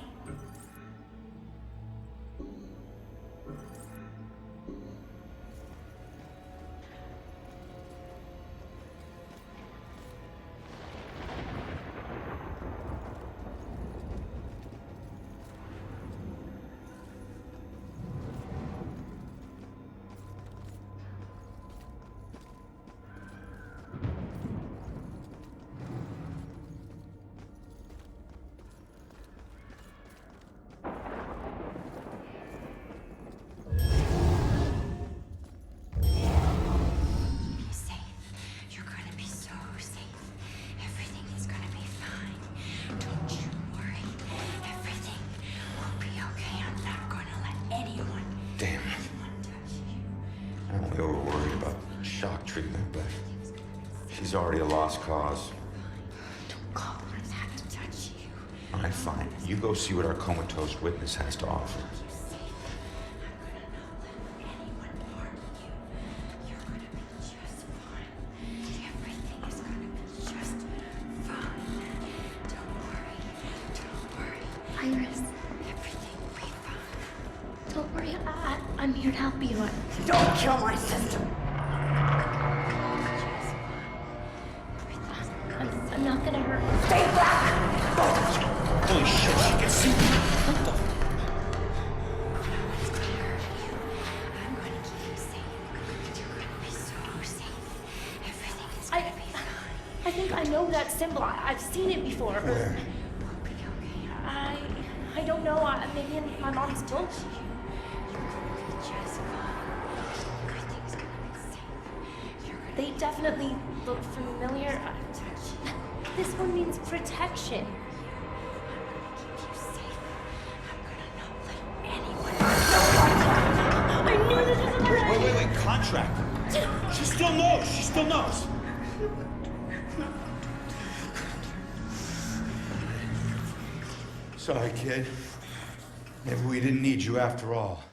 She's already a lost cause. Don't call her that to touch you. All right, fine. You go see what our comatose witness has to offer. Iris. Everything will be fine. Don't worry, I'm here to help you. Don't kill my sister! I'm not gonna hurt you. Stay back! Holy shit, she can see me! What the? I'm gonna keep you safe. You're gonna be so safe. Everything is gonna be fine. I think I know that symbol. I've seen it before. Where? I don't know. Maybe in my mom's book. They definitely look familiar. This one means protection. I knew this was a lie. Wait, contract. She still knows. Sorry, kid. Maybe we didn't need you after all.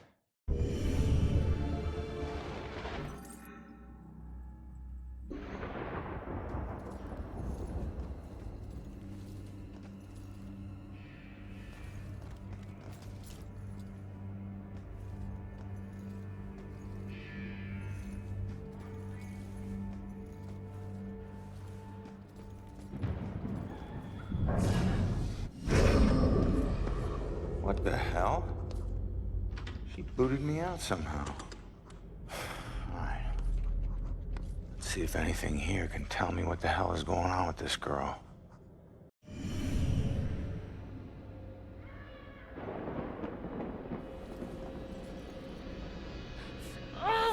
What the hell? She booted me out somehow. Alright. Let's see if anything here can tell me what the hell is going on with this girl.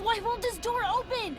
Why won't this door open?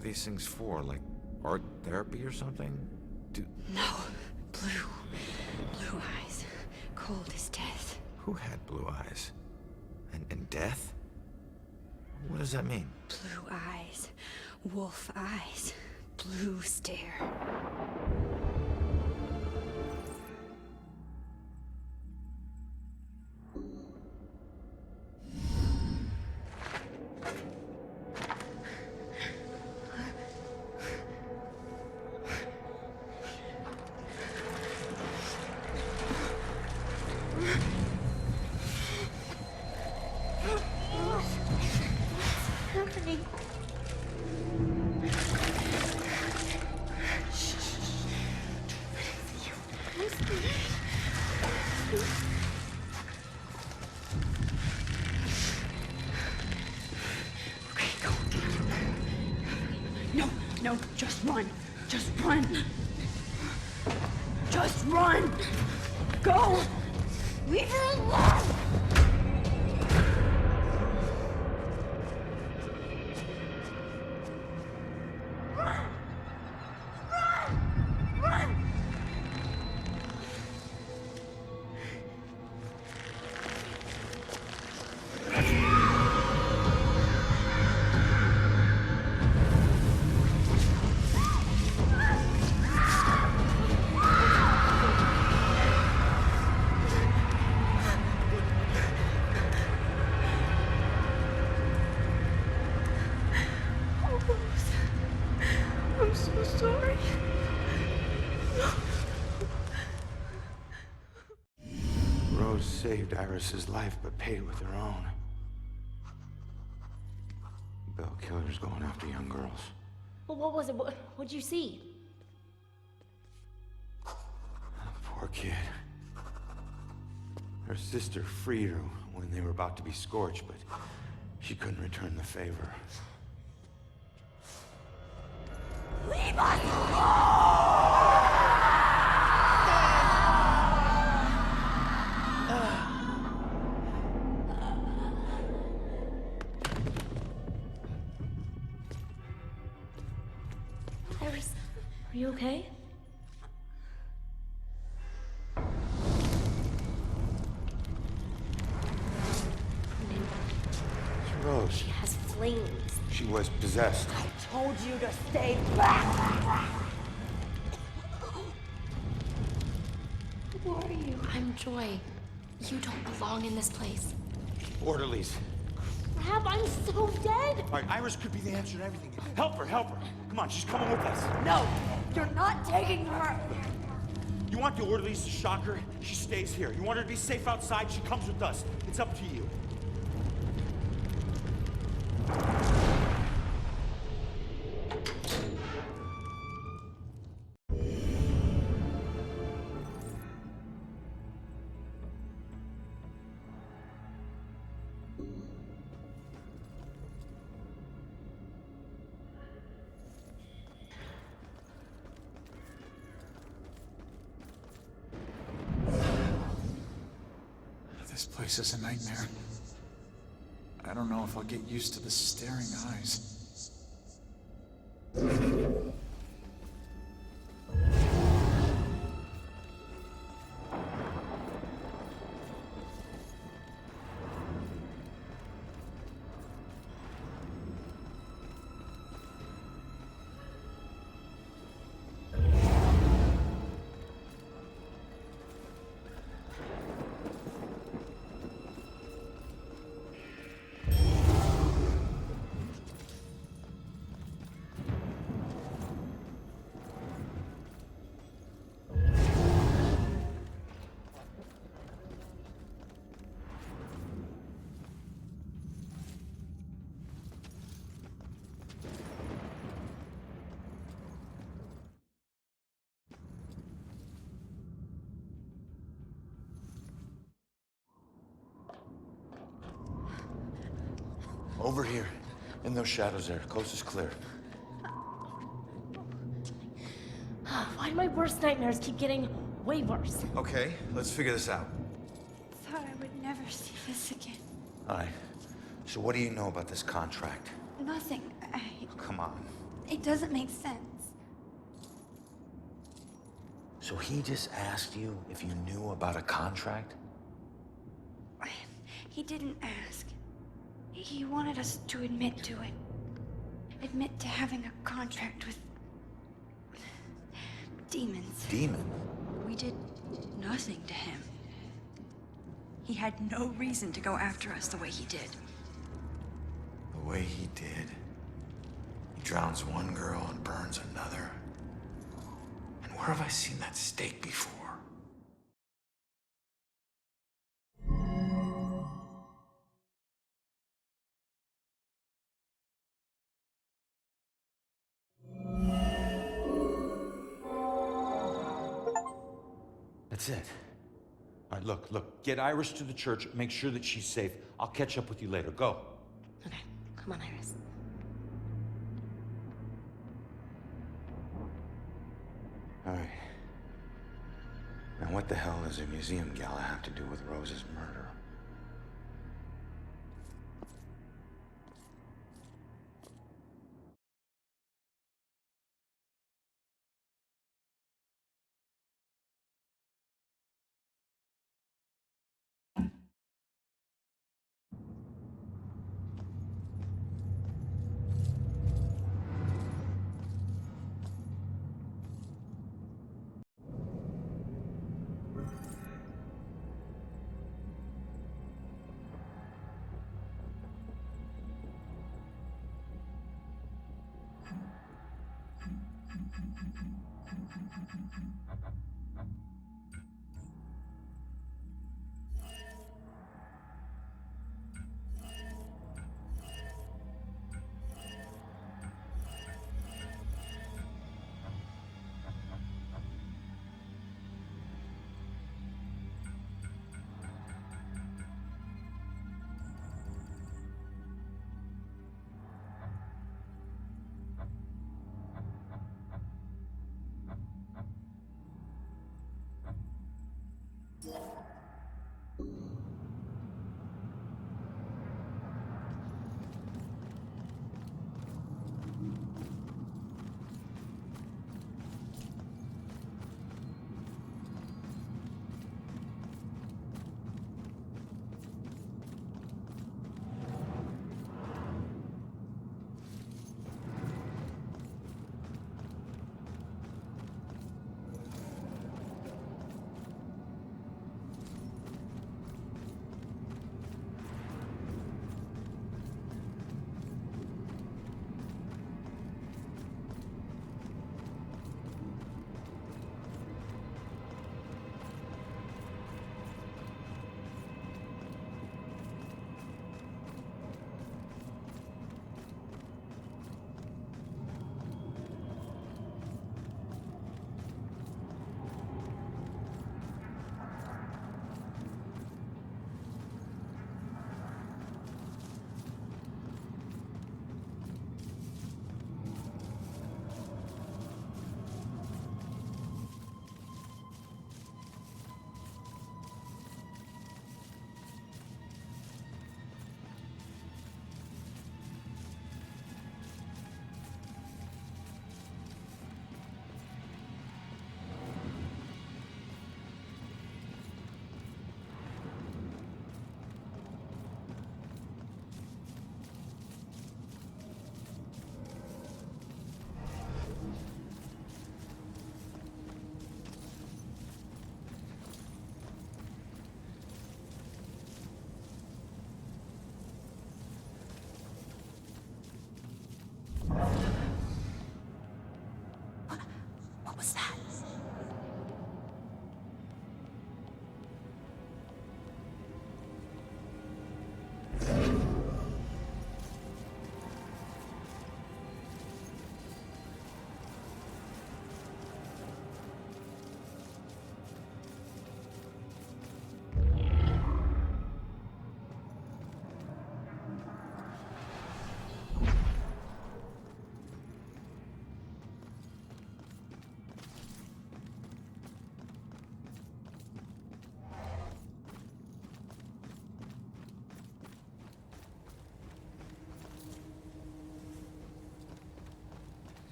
are these things for? Like art therapy or something? No. Blue eyes. Cold as death. Who had blue eyes? And death? What does that mean? Blue eyes. Wolf eyes. Blue stare. No, just run. Just run. Just run. Go. Leave her alone. I'm so sorry. Rose saved Iris's life, but paid with her own. Bell killers going after young girls. Well, what was it? What'd you see? Poor kid. Her sister freed her when they were about to be scorched, but she couldn't return the favor. Leave us alone! Iris, are you okay? It's Rose. She has flames. She was possessed. I told you to stay back! Who are you? I'm Joy. You don't belong in this place. Orderlies. Crap, I'm so dead! All right, Iris could be the answer to everything. Help her, help her. Come on, she's coming with us. No! You're not taking her! You want the orderlies to shock her? She stays here. You want her to be safe outside? She comes with us. It's up to you. This place is a nightmare. I don't know if I'll get used to the staring eyes. Over here, in those shadows there. Coast is clear. Why do my worst nightmares keep getting way worse? Okay, let's figure this out. Thought I would never see this again. All right. So what do you know about this contract? Nothing. Come on. It doesn't make sense. So he just asked you if you knew about a contract? He didn't ask. He wanted us to admit to it. Admit to having a contract with demons. Demon? We did nothing to him. He had no reason to go after us the way he did. The way he did. He drowns one girl and burns another. And where have I seen that stake before? That's it. All right, look, get Iris to the church, make sure that she's safe. I'll catch up with you later. Go. Okay, come on, Iris. All right. Now what the hell does a museum gala have to do with Rose's murder?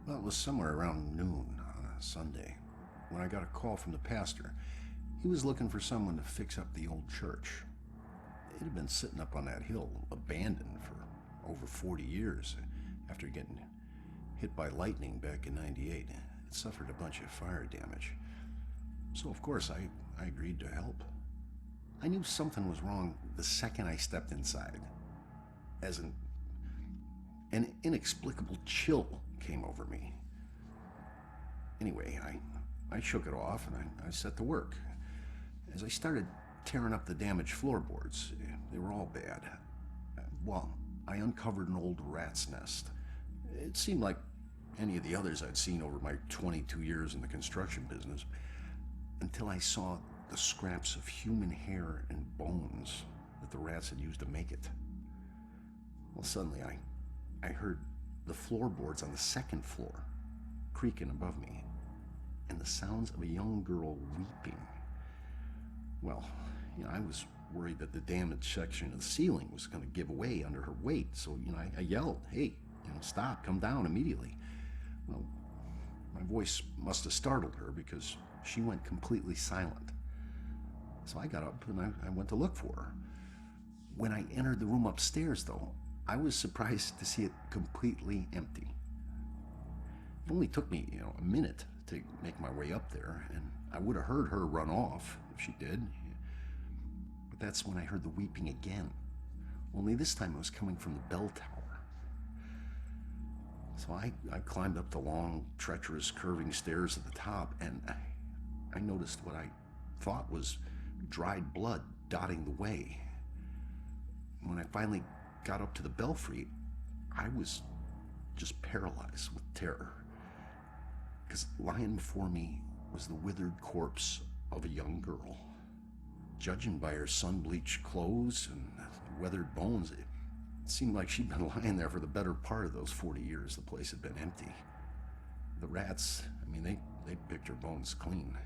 Well, it was somewhere around noon on a Sunday when I got a call from the pastor. He was looking for someone to fix up the old church. It had been sitting up on that hill, abandoned for over 40 years. After getting hit by lightning back in '98, it suffered a bunch of fire damage. So, of course, I agreed to help. I knew something was wrong the second I stepped inside. As an inexplicable chill came over me. Anyway, I shook it off and I set to work. As I started tearing up the damaged floorboards, they were all bad. Well, I uncovered an old rat's nest. It seemed like any of the others I'd seen over my 22 years in the construction business, until I saw the scraps of human hair and bones that the rats had used to make it. Well, suddenly I heard the floorboards on the second floor creaking above me, and the sounds of a young girl weeping. Well, I was worried that the damaged section of the ceiling was going to give away under her weight, so, I yelled, "Hey, stop, come down immediately." Well, my voice must have startled her because she went completely silent. So I got up and I went to look for her. When I entered the room upstairs, though, I was surprised to see it completely empty. It only took me, a minute to make my way up there, and I would have heard her run off if she did. But that's when I heard the weeping again. Only this time it was coming from the bell tower. So I climbed up the long, treacherous, curving stairs at the top, and I noticed what I thought was dried blood dotting the way. When I finally got up to the belfry, I was just paralyzed with terror. Because lying before me was the withered corpse of a young girl. Judging by her sun-bleached clothes and weathered bones, it seemed like she'd been lying there for the better part of those 40 years the place had been empty. The rats, they picked her bones clean.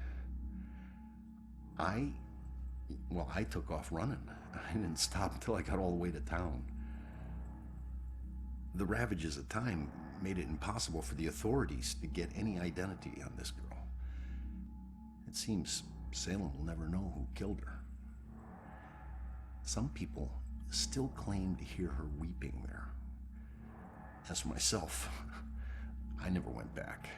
I took off running. I didn't stop until I got all the way to town. The ravages of time made it impossible for the authorities to get any identity on this girl. It seems Salem will never know who killed her. Some people still claim to hear her weeping there. As for myself, I never went back.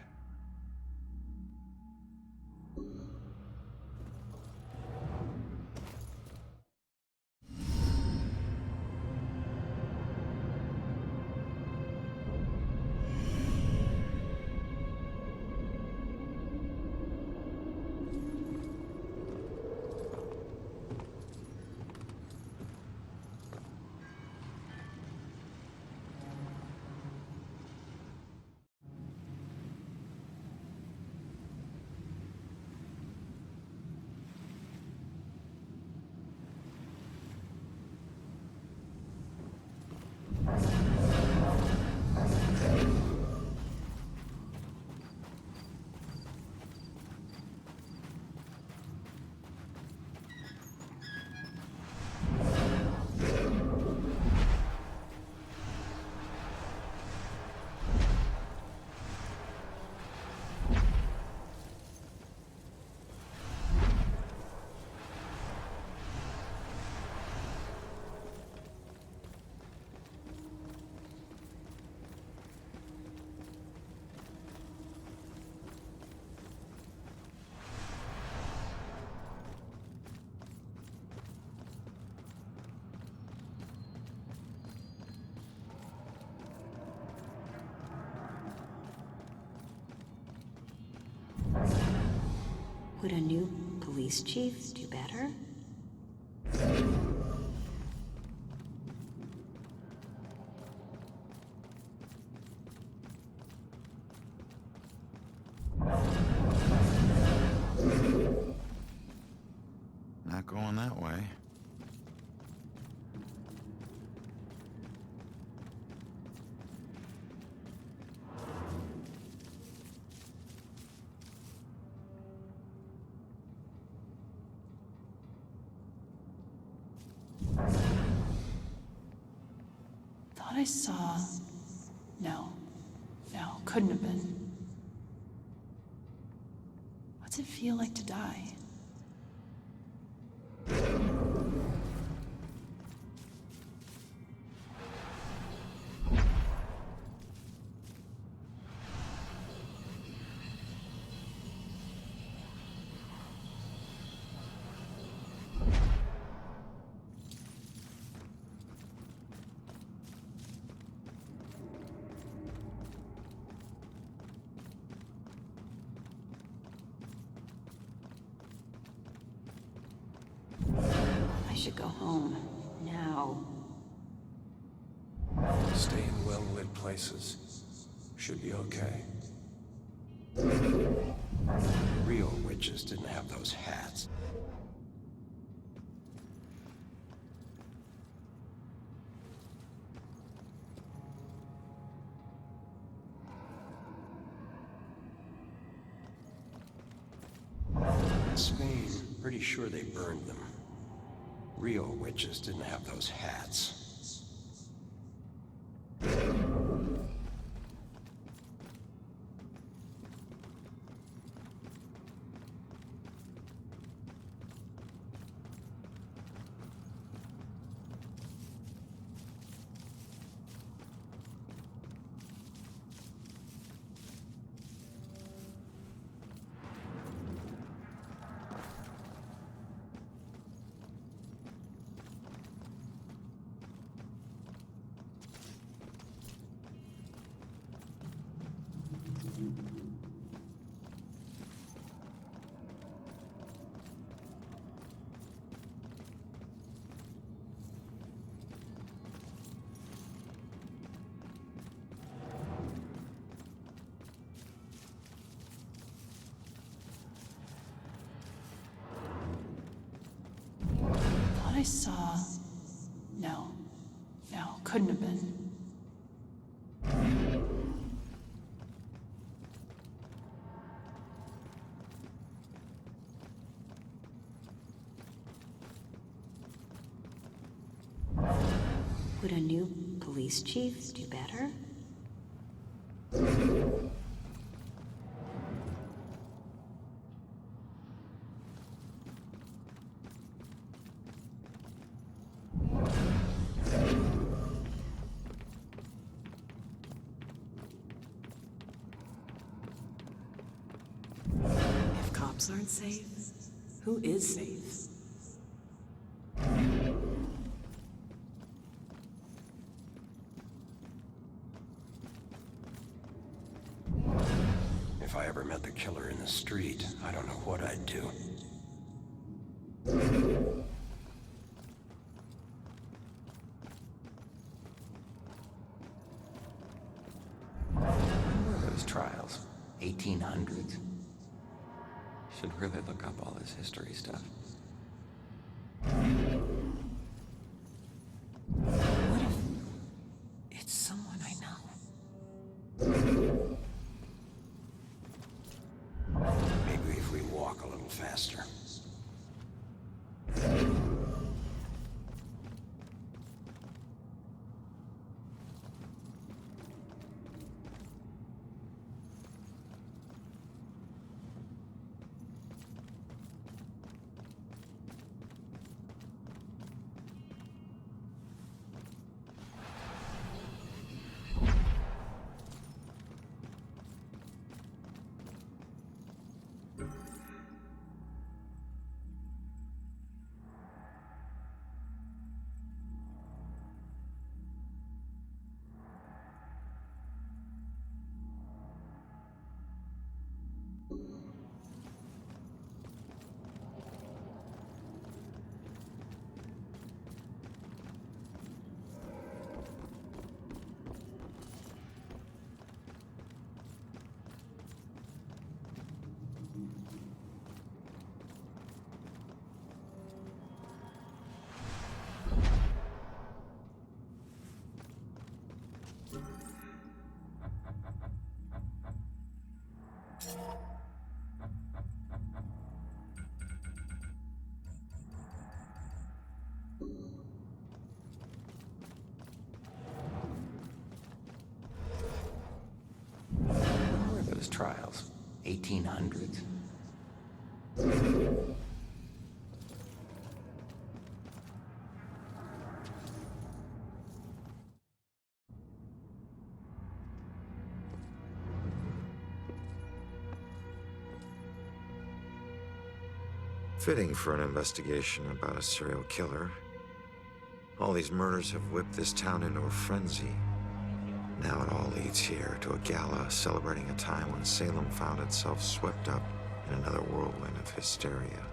Would a new police chief do better? Not going that way. Thought I saw... No. No, couldn't have been. What's it feel like to die? I should go home. Now. Stay in well-lit places. Should be okay. Real witches didn't have those hats. In Spain, pretty sure they burned them. Real witches didn't have those hats. I saw... No. No, couldn't have been. Would a new police chief do better? If cops aren't safe, who is safe? If I ever met the killer in the street, I don't know what I'd do. When were those trials? 1800s? Should really look up all this history stuff. What if it's someone I know? Maybe if we walk a little faster. trials, 1800s. Fitting for an investigation about a serial killer. All these murders have whipped this town into a frenzy. Now it all leads here to a gala celebrating a time when Salem found itself swept up in another whirlwind of hysteria.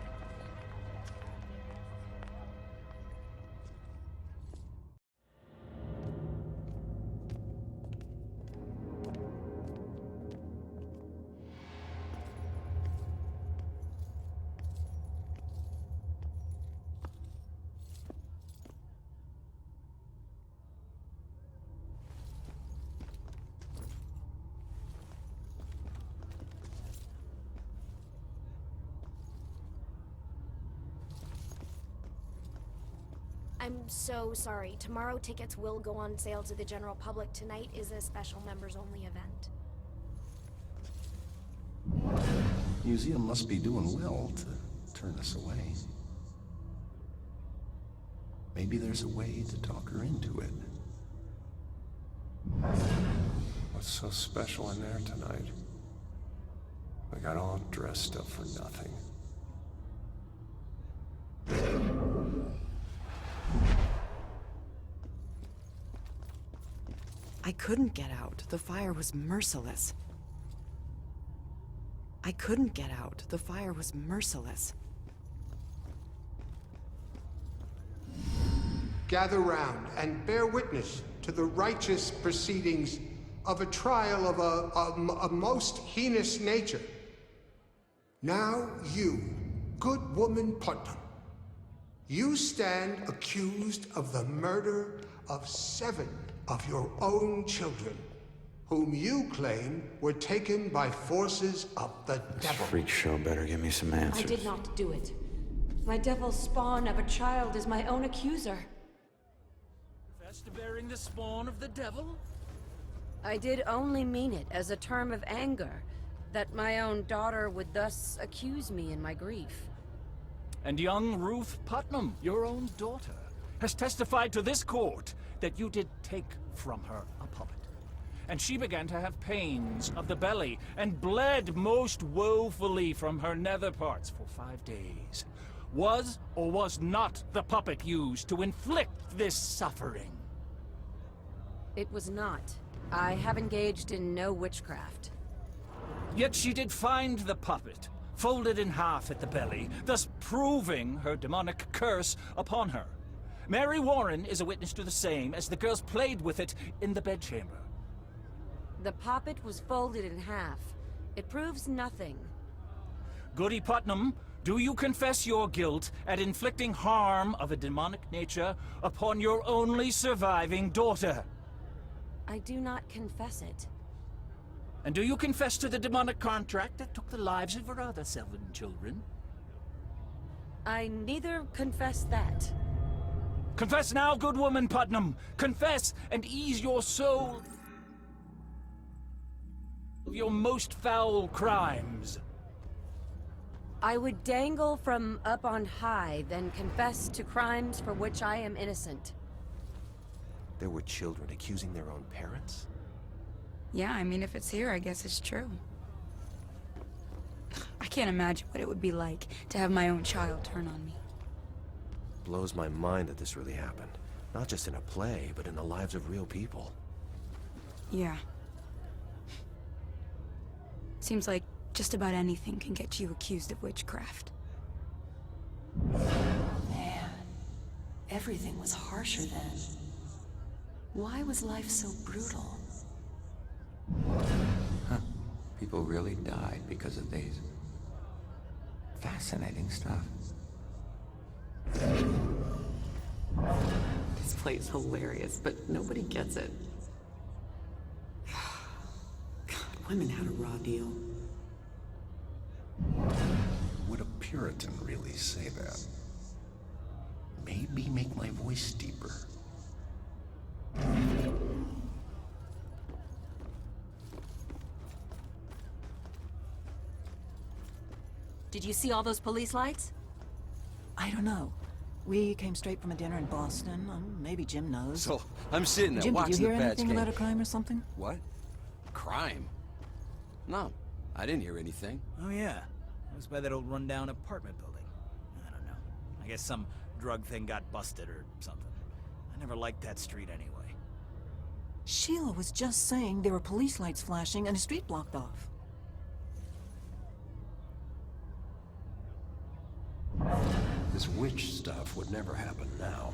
I'm so sorry. Tomorrow tickets will go on sale to the general public. Tonight is a special members-only event. Museum must be doing well to turn us away. Maybe there's a way to talk her into it. What's so special in there tonight? We got all dressed up for nothing. I couldn't get out. The fire was merciless. I couldn't get out. The fire was merciless. Gather round and bear witness to the righteous proceedings of a trial of a most heinous nature. Now you, good woman Putnam, you stand accused of the murder of 7 of your own children, whom you claim were taken by forces of the devil. Freak show better give me some answers. I did not do it. My devil spawn of a child is my own accuser. Confess to bearing the spawn of the devil? I did only mean it as a term of anger, that my own daughter would thus accuse me in my grief. And young Ruth Putnam, your own daughter, has testified to this court that you did take from her a puppet. And she began to have pains of the belly and bled most woefully from her nether parts for 5 days. Was or was not the puppet used to inflict this suffering? It was not. I have engaged in no witchcraft. Yet she did find the puppet, folded in half at the belly, thus proving her demonic curse upon her. Mary Warren is a witness to the same, as the girls played with it in the bedchamber. The poppet was folded in half. It proves nothing. Goody Putnam, do you confess your guilt at inflicting harm of a demonic nature upon your only surviving daughter? I do not confess it. And do you confess to the demonic contract that took the lives of her other 7 children? I neither confess that. Confess now, good woman Putnam! Confess and ease your soul of your most foul crimes. I would dangle from up on high, then confess to crimes for which I am innocent. There were children accusing their own parents? Yeah, I mean, if it's here, I guess it's true. I can't imagine what it would be like to have my own child turn on me. Blows my mind that this really happened. Not just in a play, but in the lives of real people. Yeah. Seems like just about anything can get you accused of witchcraft. Man, everything was harsher then. Why was life so brutal? Huh. People really died because of these. Fascinating stuff. This play is hilarious, but nobody gets it. God, women had a raw deal. Would a Puritan really say that? Maybe make my voice deeper. Did you see all those police lights? I don't know. We came straight from a dinner in Boston. Maybe Jim knows. So, I'm sitting there Jim, watching did you the hear badge anything game. about a crime or something? What? Crime? No, I didn't hear anything. Oh yeah, it was by that old rundown apartment building. I don't know. I guess some drug thing got busted or something. I never liked that street anyway. Sheila was just saying there were police lights flashing and a street blocked off. This witch stuff would never happen now.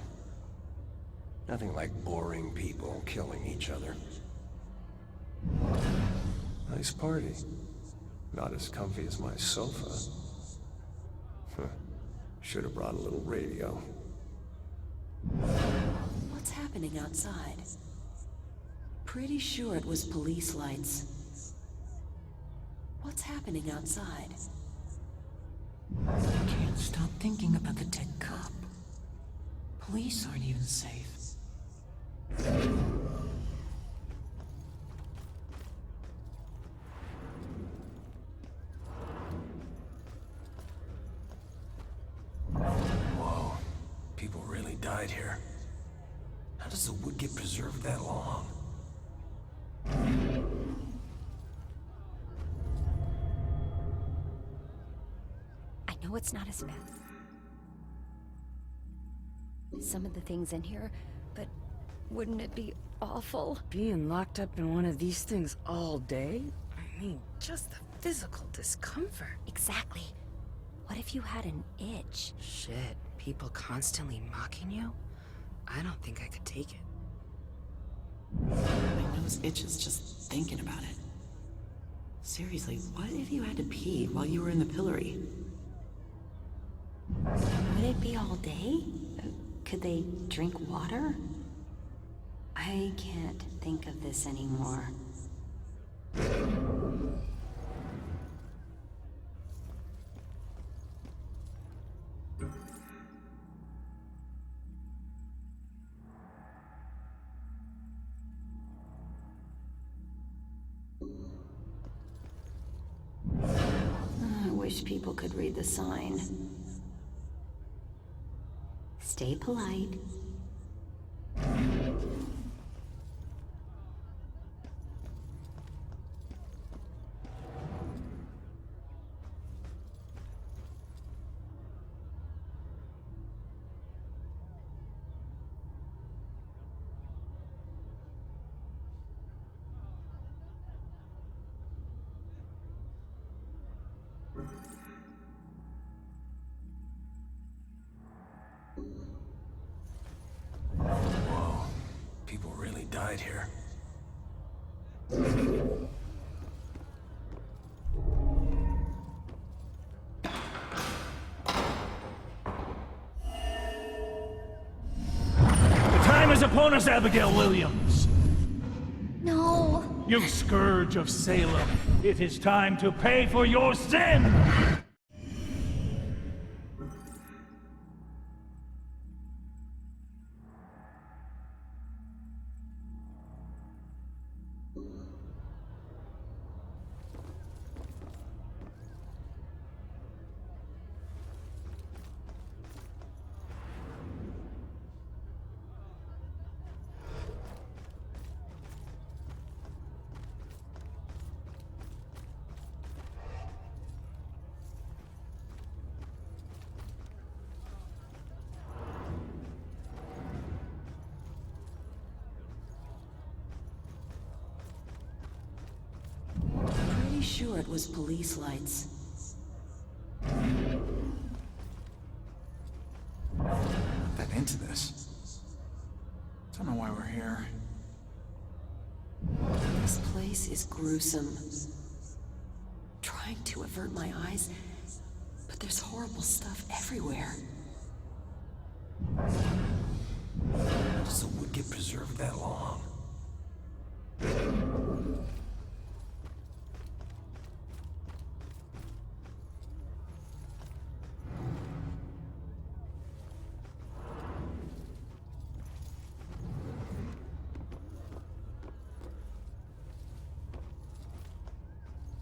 Nothing like boring people killing each other. Nice party. Not as comfy as my sofa. Should have brought a little radio. What's happening outside? Pretty sure it was police lights. What's happening outside? I can't stop thinking about the dead cop. Police aren't even safe. Whoa. People really died here. How does the wood get preserved that long? I know it's not a Smith. Some of the things in here, but wouldn't it be awful? Being locked up in one of these things all day? I mean, just the physical discomfort. Exactly. What if you had an itch? Shit, people constantly mocking you? I don't think I could take it. My nose itches just thinking about it. Seriously, what if you had to pee while you were in the pillory? Would it be all day? Could they drink water? I can't think of this anymore. I wish people could read the sign. Stay polite. Whoa. People really died here. The time is upon us, Abigail Williams. No. You scourge of Salem. It is time to pay for your sin! Pretty sure it was police lights. Not that into this. Don't know why we're here. This place is gruesome. Trying to avert my eyes, but there's horrible stuff everywhere. How does the wood get preserved that long?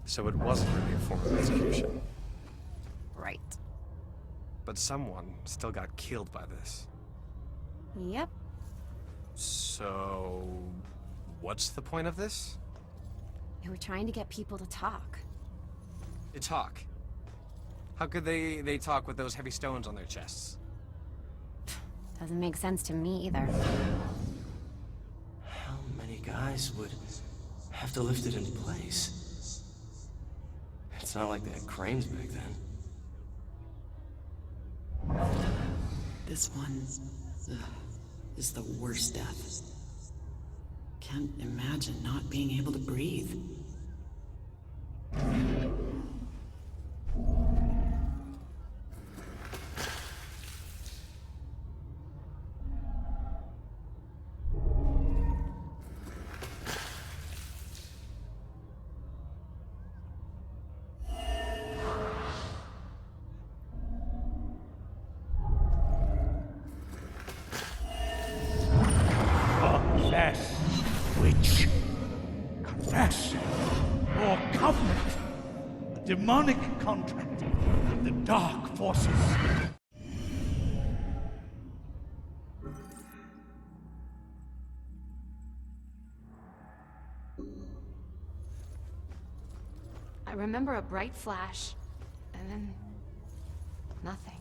So it wasn't really a form of execution. but someone still got killed by this. Yep. So, what's the point of this? They were trying to get people to talk. To talk? How could they talk with those heavy stones on their chests? Doesn't make sense to me either. How many guys would have to lift it in place? It's not like they had cranes back then. This one is the worst death. Can't imagine not being able to breathe. Confess, witch. Confess your covenant. A demonic contract with the dark forces. I remember a bright flash, and then nothing.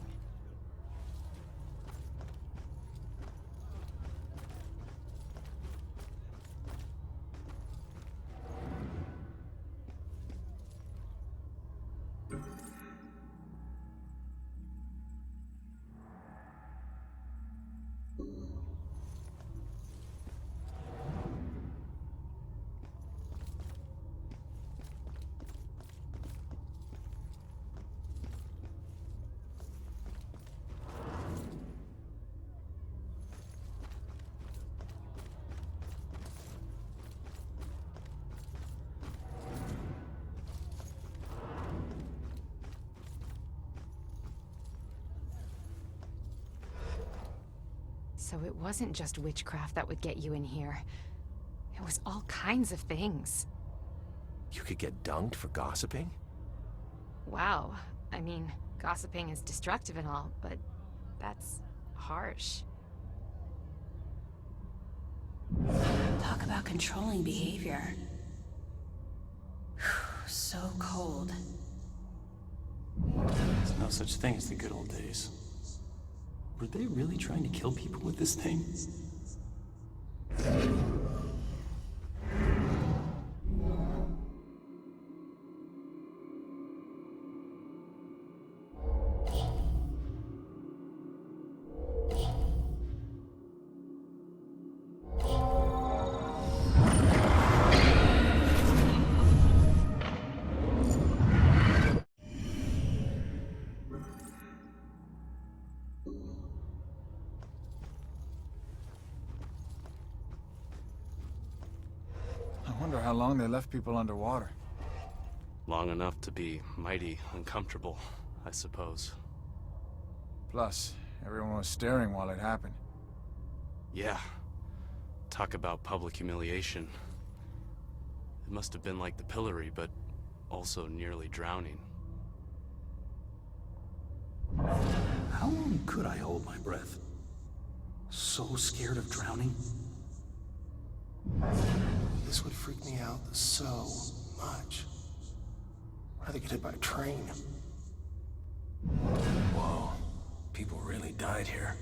So it wasn't just witchcraft that would get you in here. It was all kinds of things. You could get dunked for gossiping? Wow. I mean, gossiping is destructive and all, but that's harsh. Talk about controlling behavior. So cold. There's no such thing as the good old days. Were they really trying to kill people with this thing? I wonder how long they left people underwater. Long enough to be mighty uncomfortable, I suppose. Plus, everyone was staring while it happened. Yeah. Talk about public humiliation. It must have been like the pillory, but also nearly drowning. How long could I hold my breath? So scared of drowning? This would freak me out so much. I'd rather get hit by a train. Whoa. People really died here.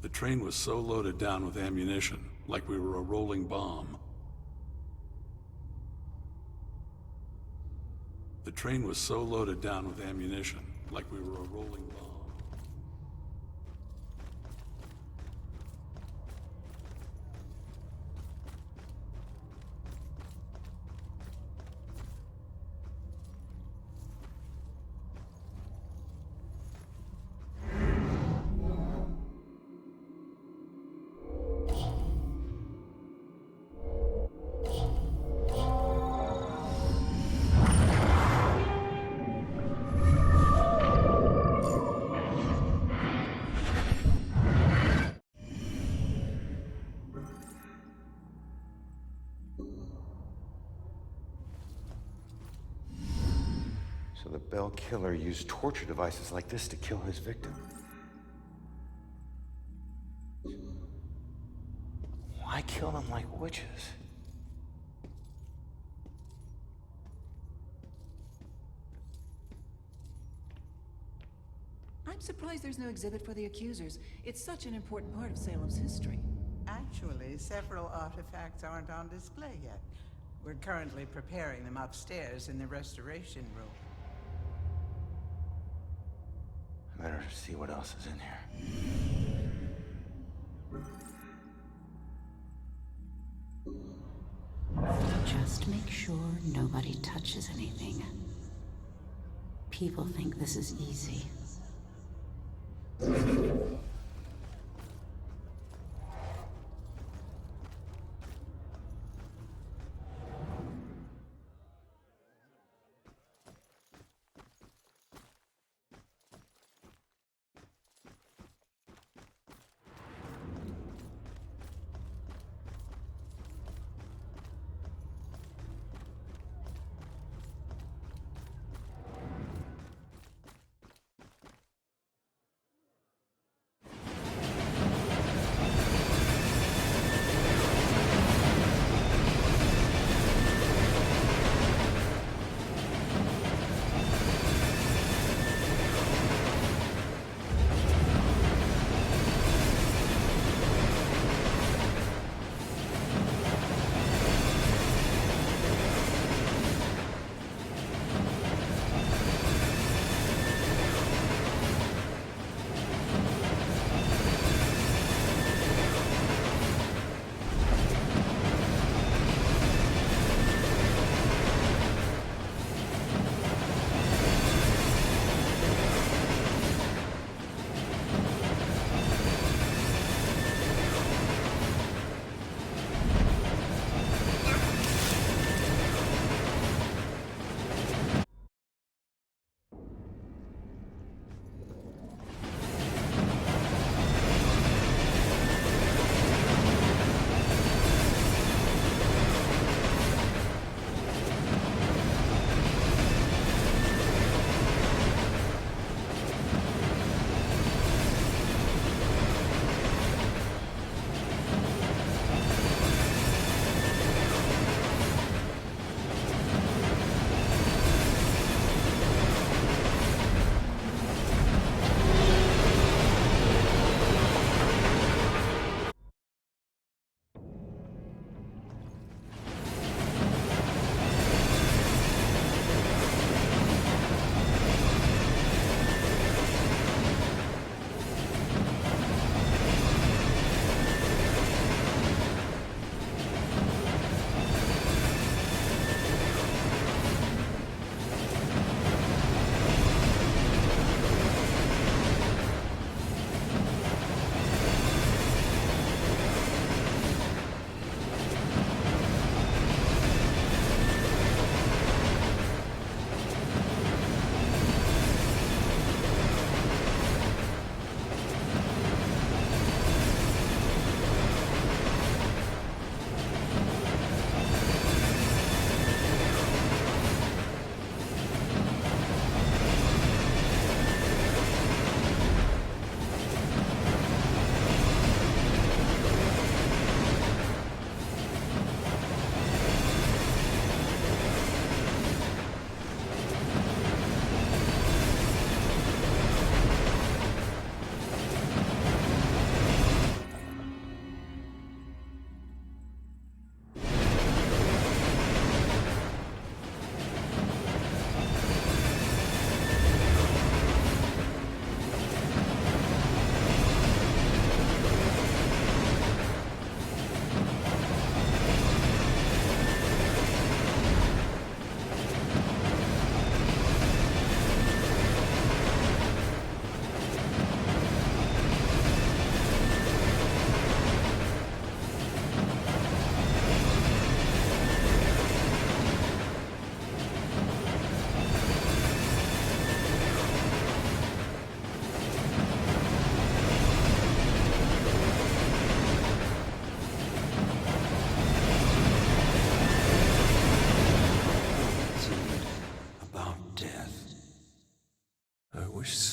The train was so loaded down with ammunition, like we were a rolling bomb. The train was so loaded down with ammunition, like we were a rolling bomb. So the Bell killer used torture devices like this to kill his victim. Why kill them like witches? I'm surprised there's no exhibit for the accusers. It's such an important part of Salem's history. Actually, several artifacts aren't on display yet. We're currently preparing them upstairs in the restoration room. I better see what else is in here. Just make sure nobody touches anything. People think this is easy.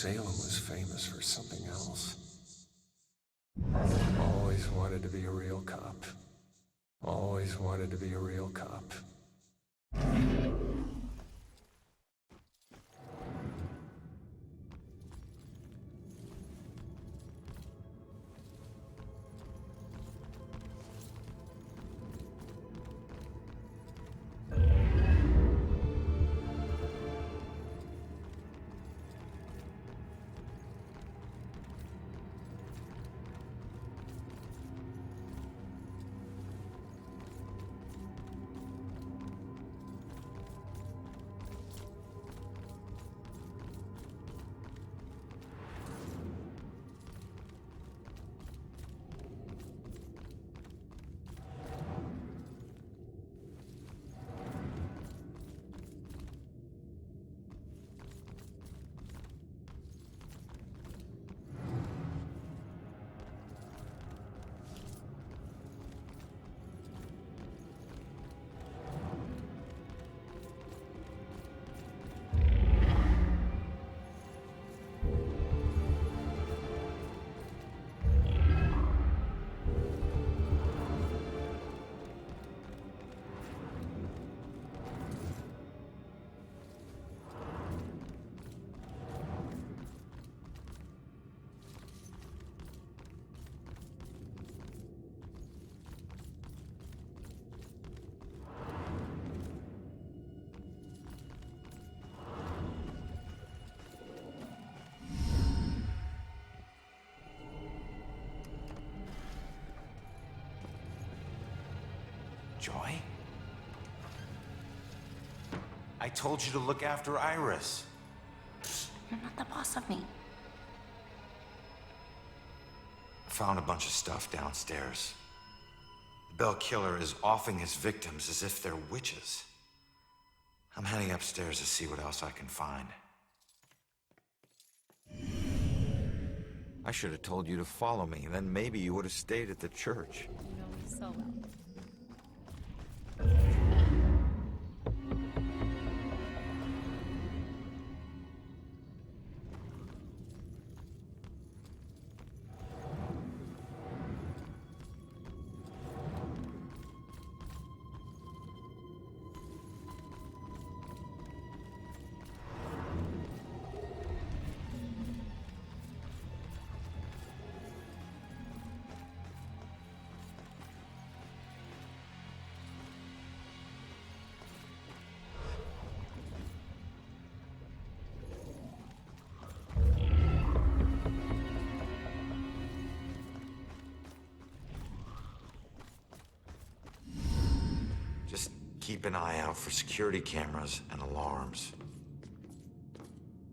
Salem was famous for something else. Always wanted to be a real cop. Always wanted to be a real cop. Joy? I told you to look after Iris. You're not the boss of me. I found a bunch of stuff downstairs. The Bell Killer is offing his victims as if they're witches. I'm heading upstairs to see what else I can find. I should have told you to follow me, then maybe you would have stayed at the church. You know me so well. Just keep an eye out for security cameras and alarms.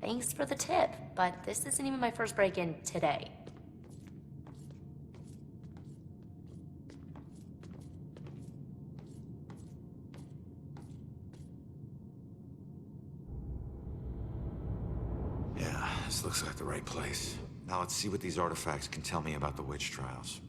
Thanks for the tip, but this isn't even my first break-in today. Yeah, this looks like the right place. Now let's see what these artifacts can tell me about the witch trials.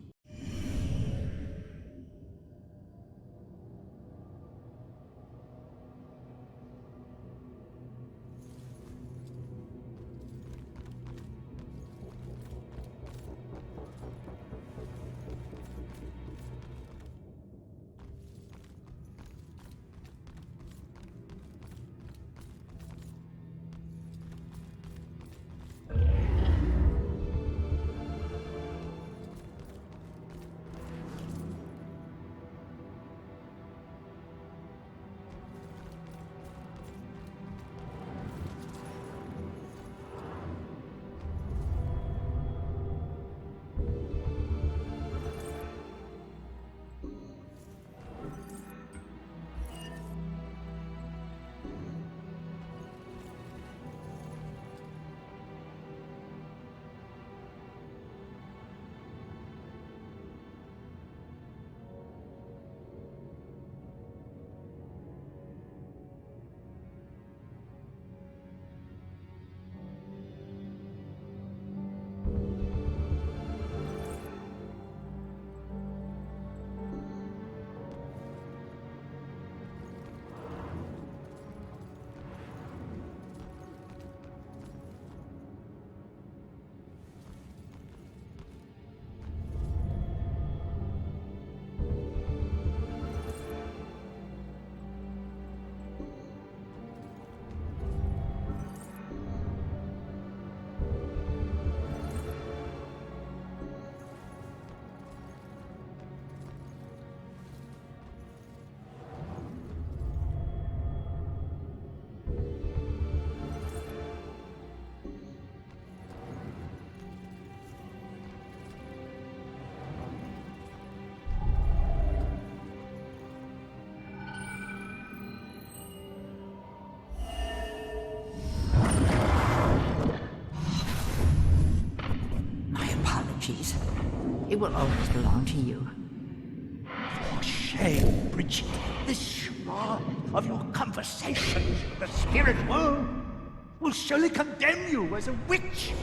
will always belong to you. For shame, Bridget. This shroud of your conversations with the spirit world will surely condemn you as a witch.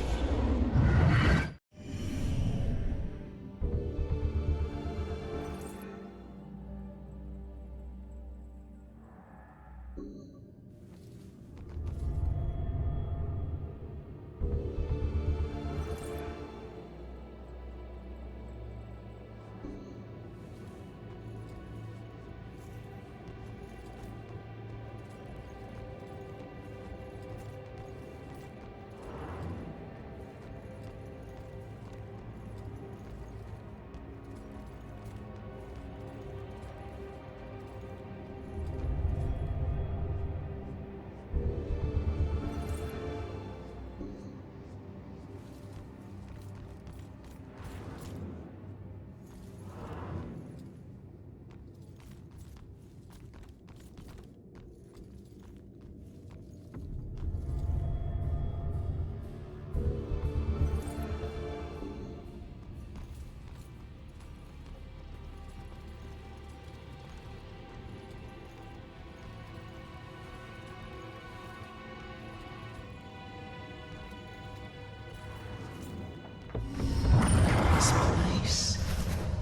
This place,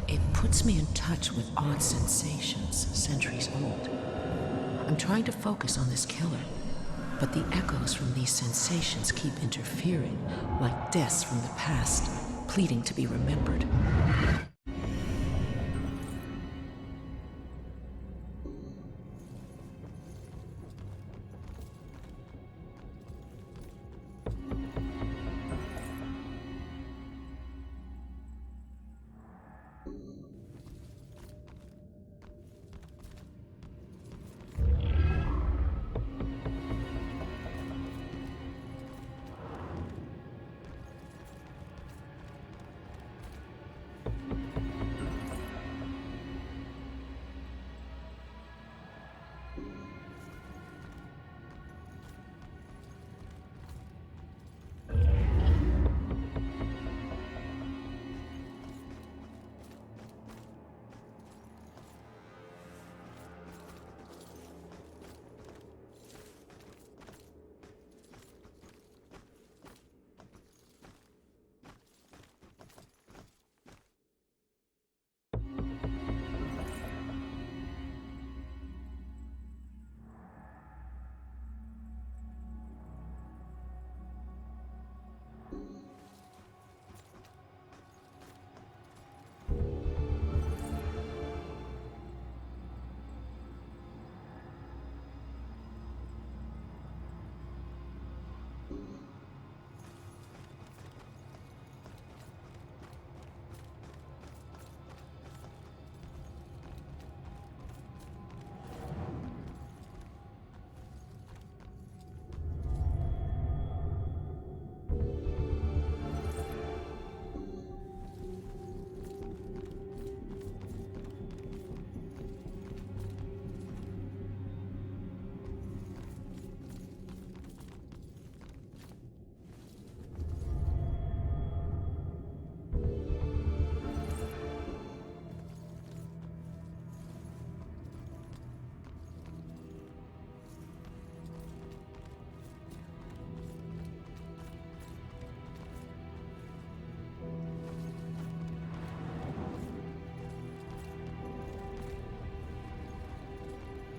it puts me in touch with odd sensations centuries old. I'm trying to focus on this killer, but the echoes from these sensations keep interfering, like deaths from the past, pleading to be remembered.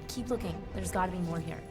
Keep looking. There's gotta be more here.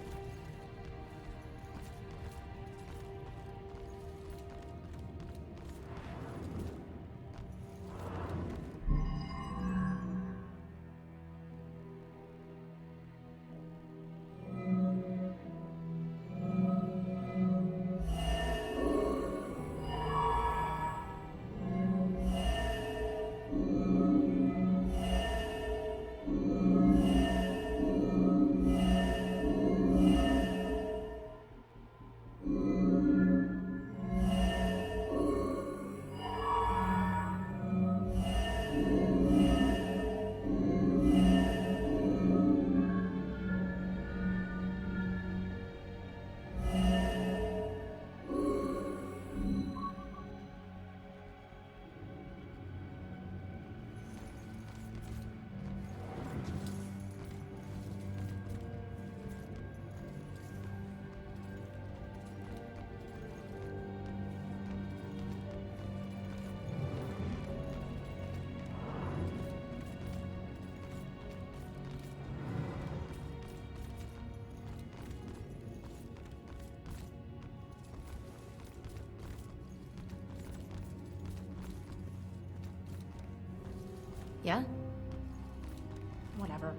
Yeah? Whatever.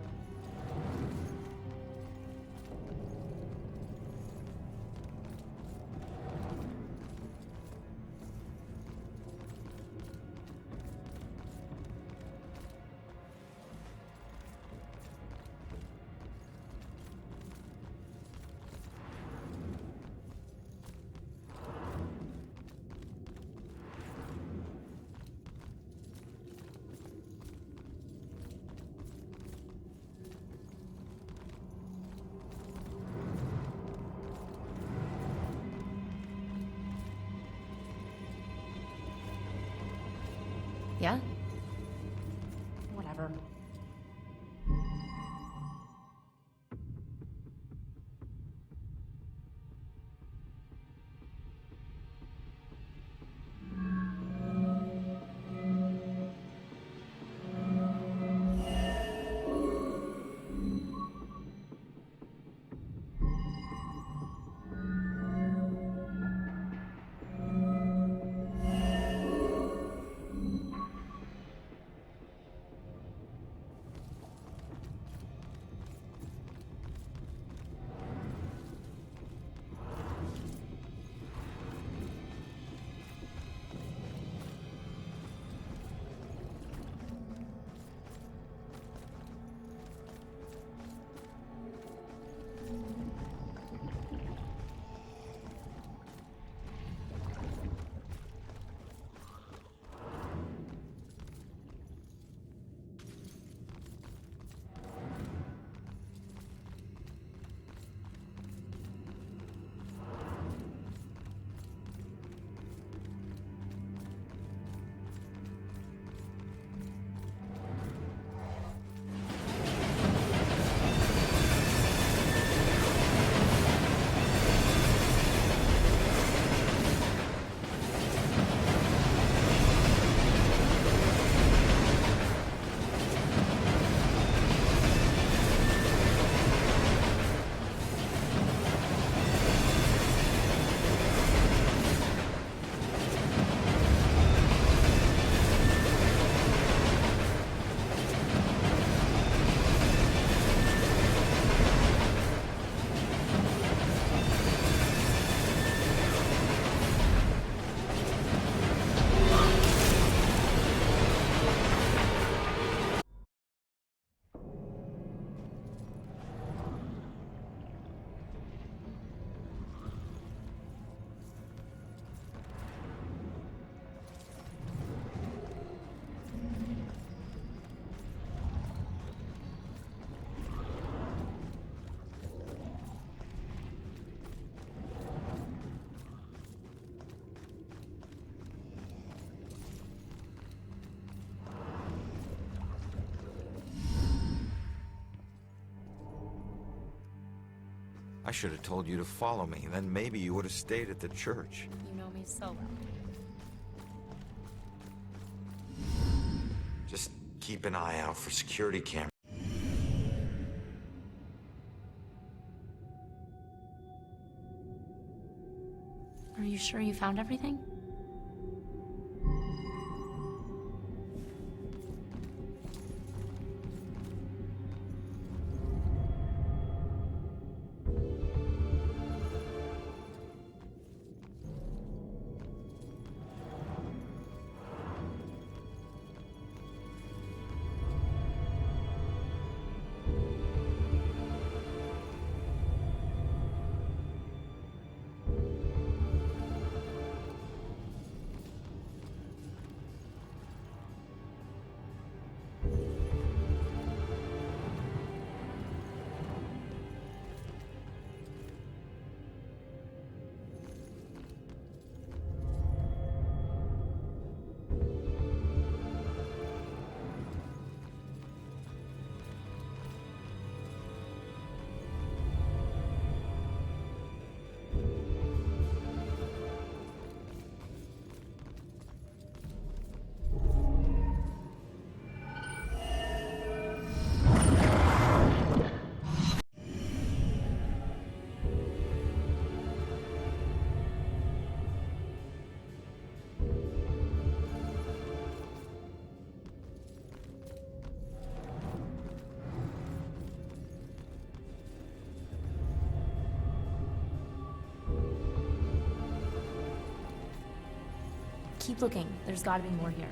Yeah? Whatever. I should have told you to follow me, then maybe you would have stayed at the church. You know me so well. Just keep an eye out for security cameras. Are you sure you found everything? Keep looking. There's gotta be more here.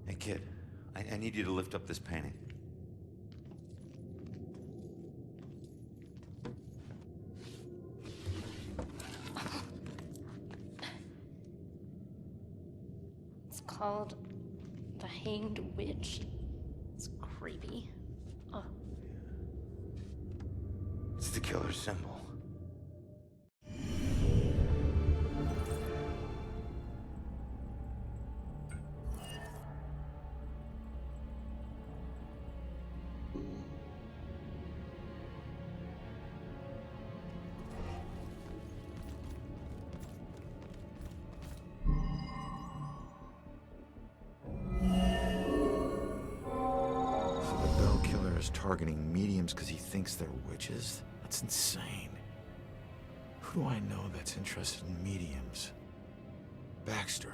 Hey, kid. I need you to lift up this painting. It's called The Hanged Witch. It's creepy. Oh. It's the killer's symbol. Targeting mediums because he thinks they're witches? That's insane. Who do I know that's interested in mediums? Baxter.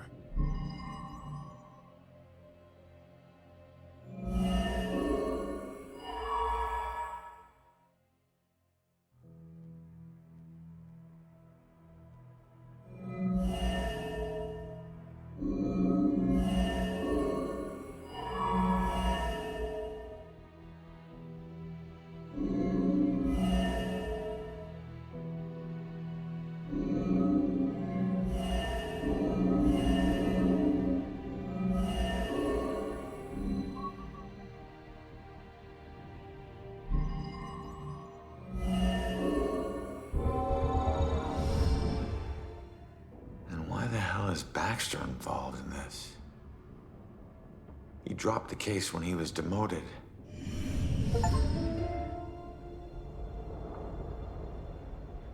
Baxter involved in this? He dropped the case when he was demoted.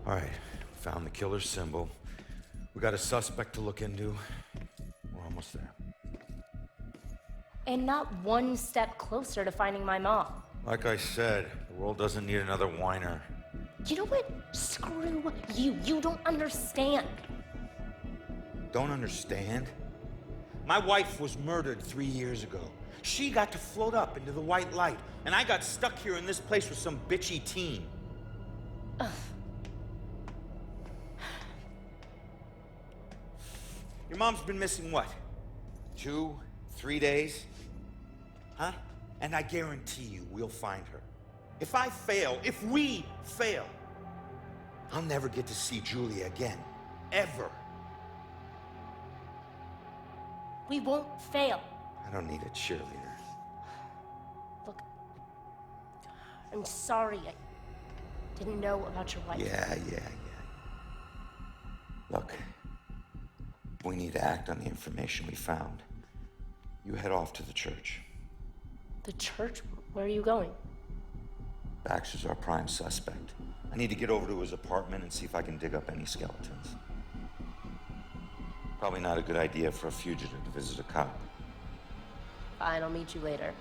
All right, found the killer's symbol. We got a suspect to look into. We're almost there. And not one step closer to finding my mom. Like I said, the world doesn't need another whiner. You know what? Screw you. You don't understand. Don't understand? My wife was murdered 3 years ago. She got to float up into the white light, and I got stuck here in this place with some bitchy teen. Ugh. Your mom's been missing what? 2, 3 days? Huh? And I guarantee you we'll find her. If we fail, I'll never get to see Julia again. Ever. We won't fail. I don't need a cheerleader. Look, I'm sorry. I didn't know about your wife. Yeah. Look, we need to act on the information we found. You head off to the church. The church? Where are you going? Baxter's our prime suspect. I need to get over to his apartment and see if I can dig up any skeletons. Probably not a good idea for a fugitive to visit a cop. Fine, I'll meet you later.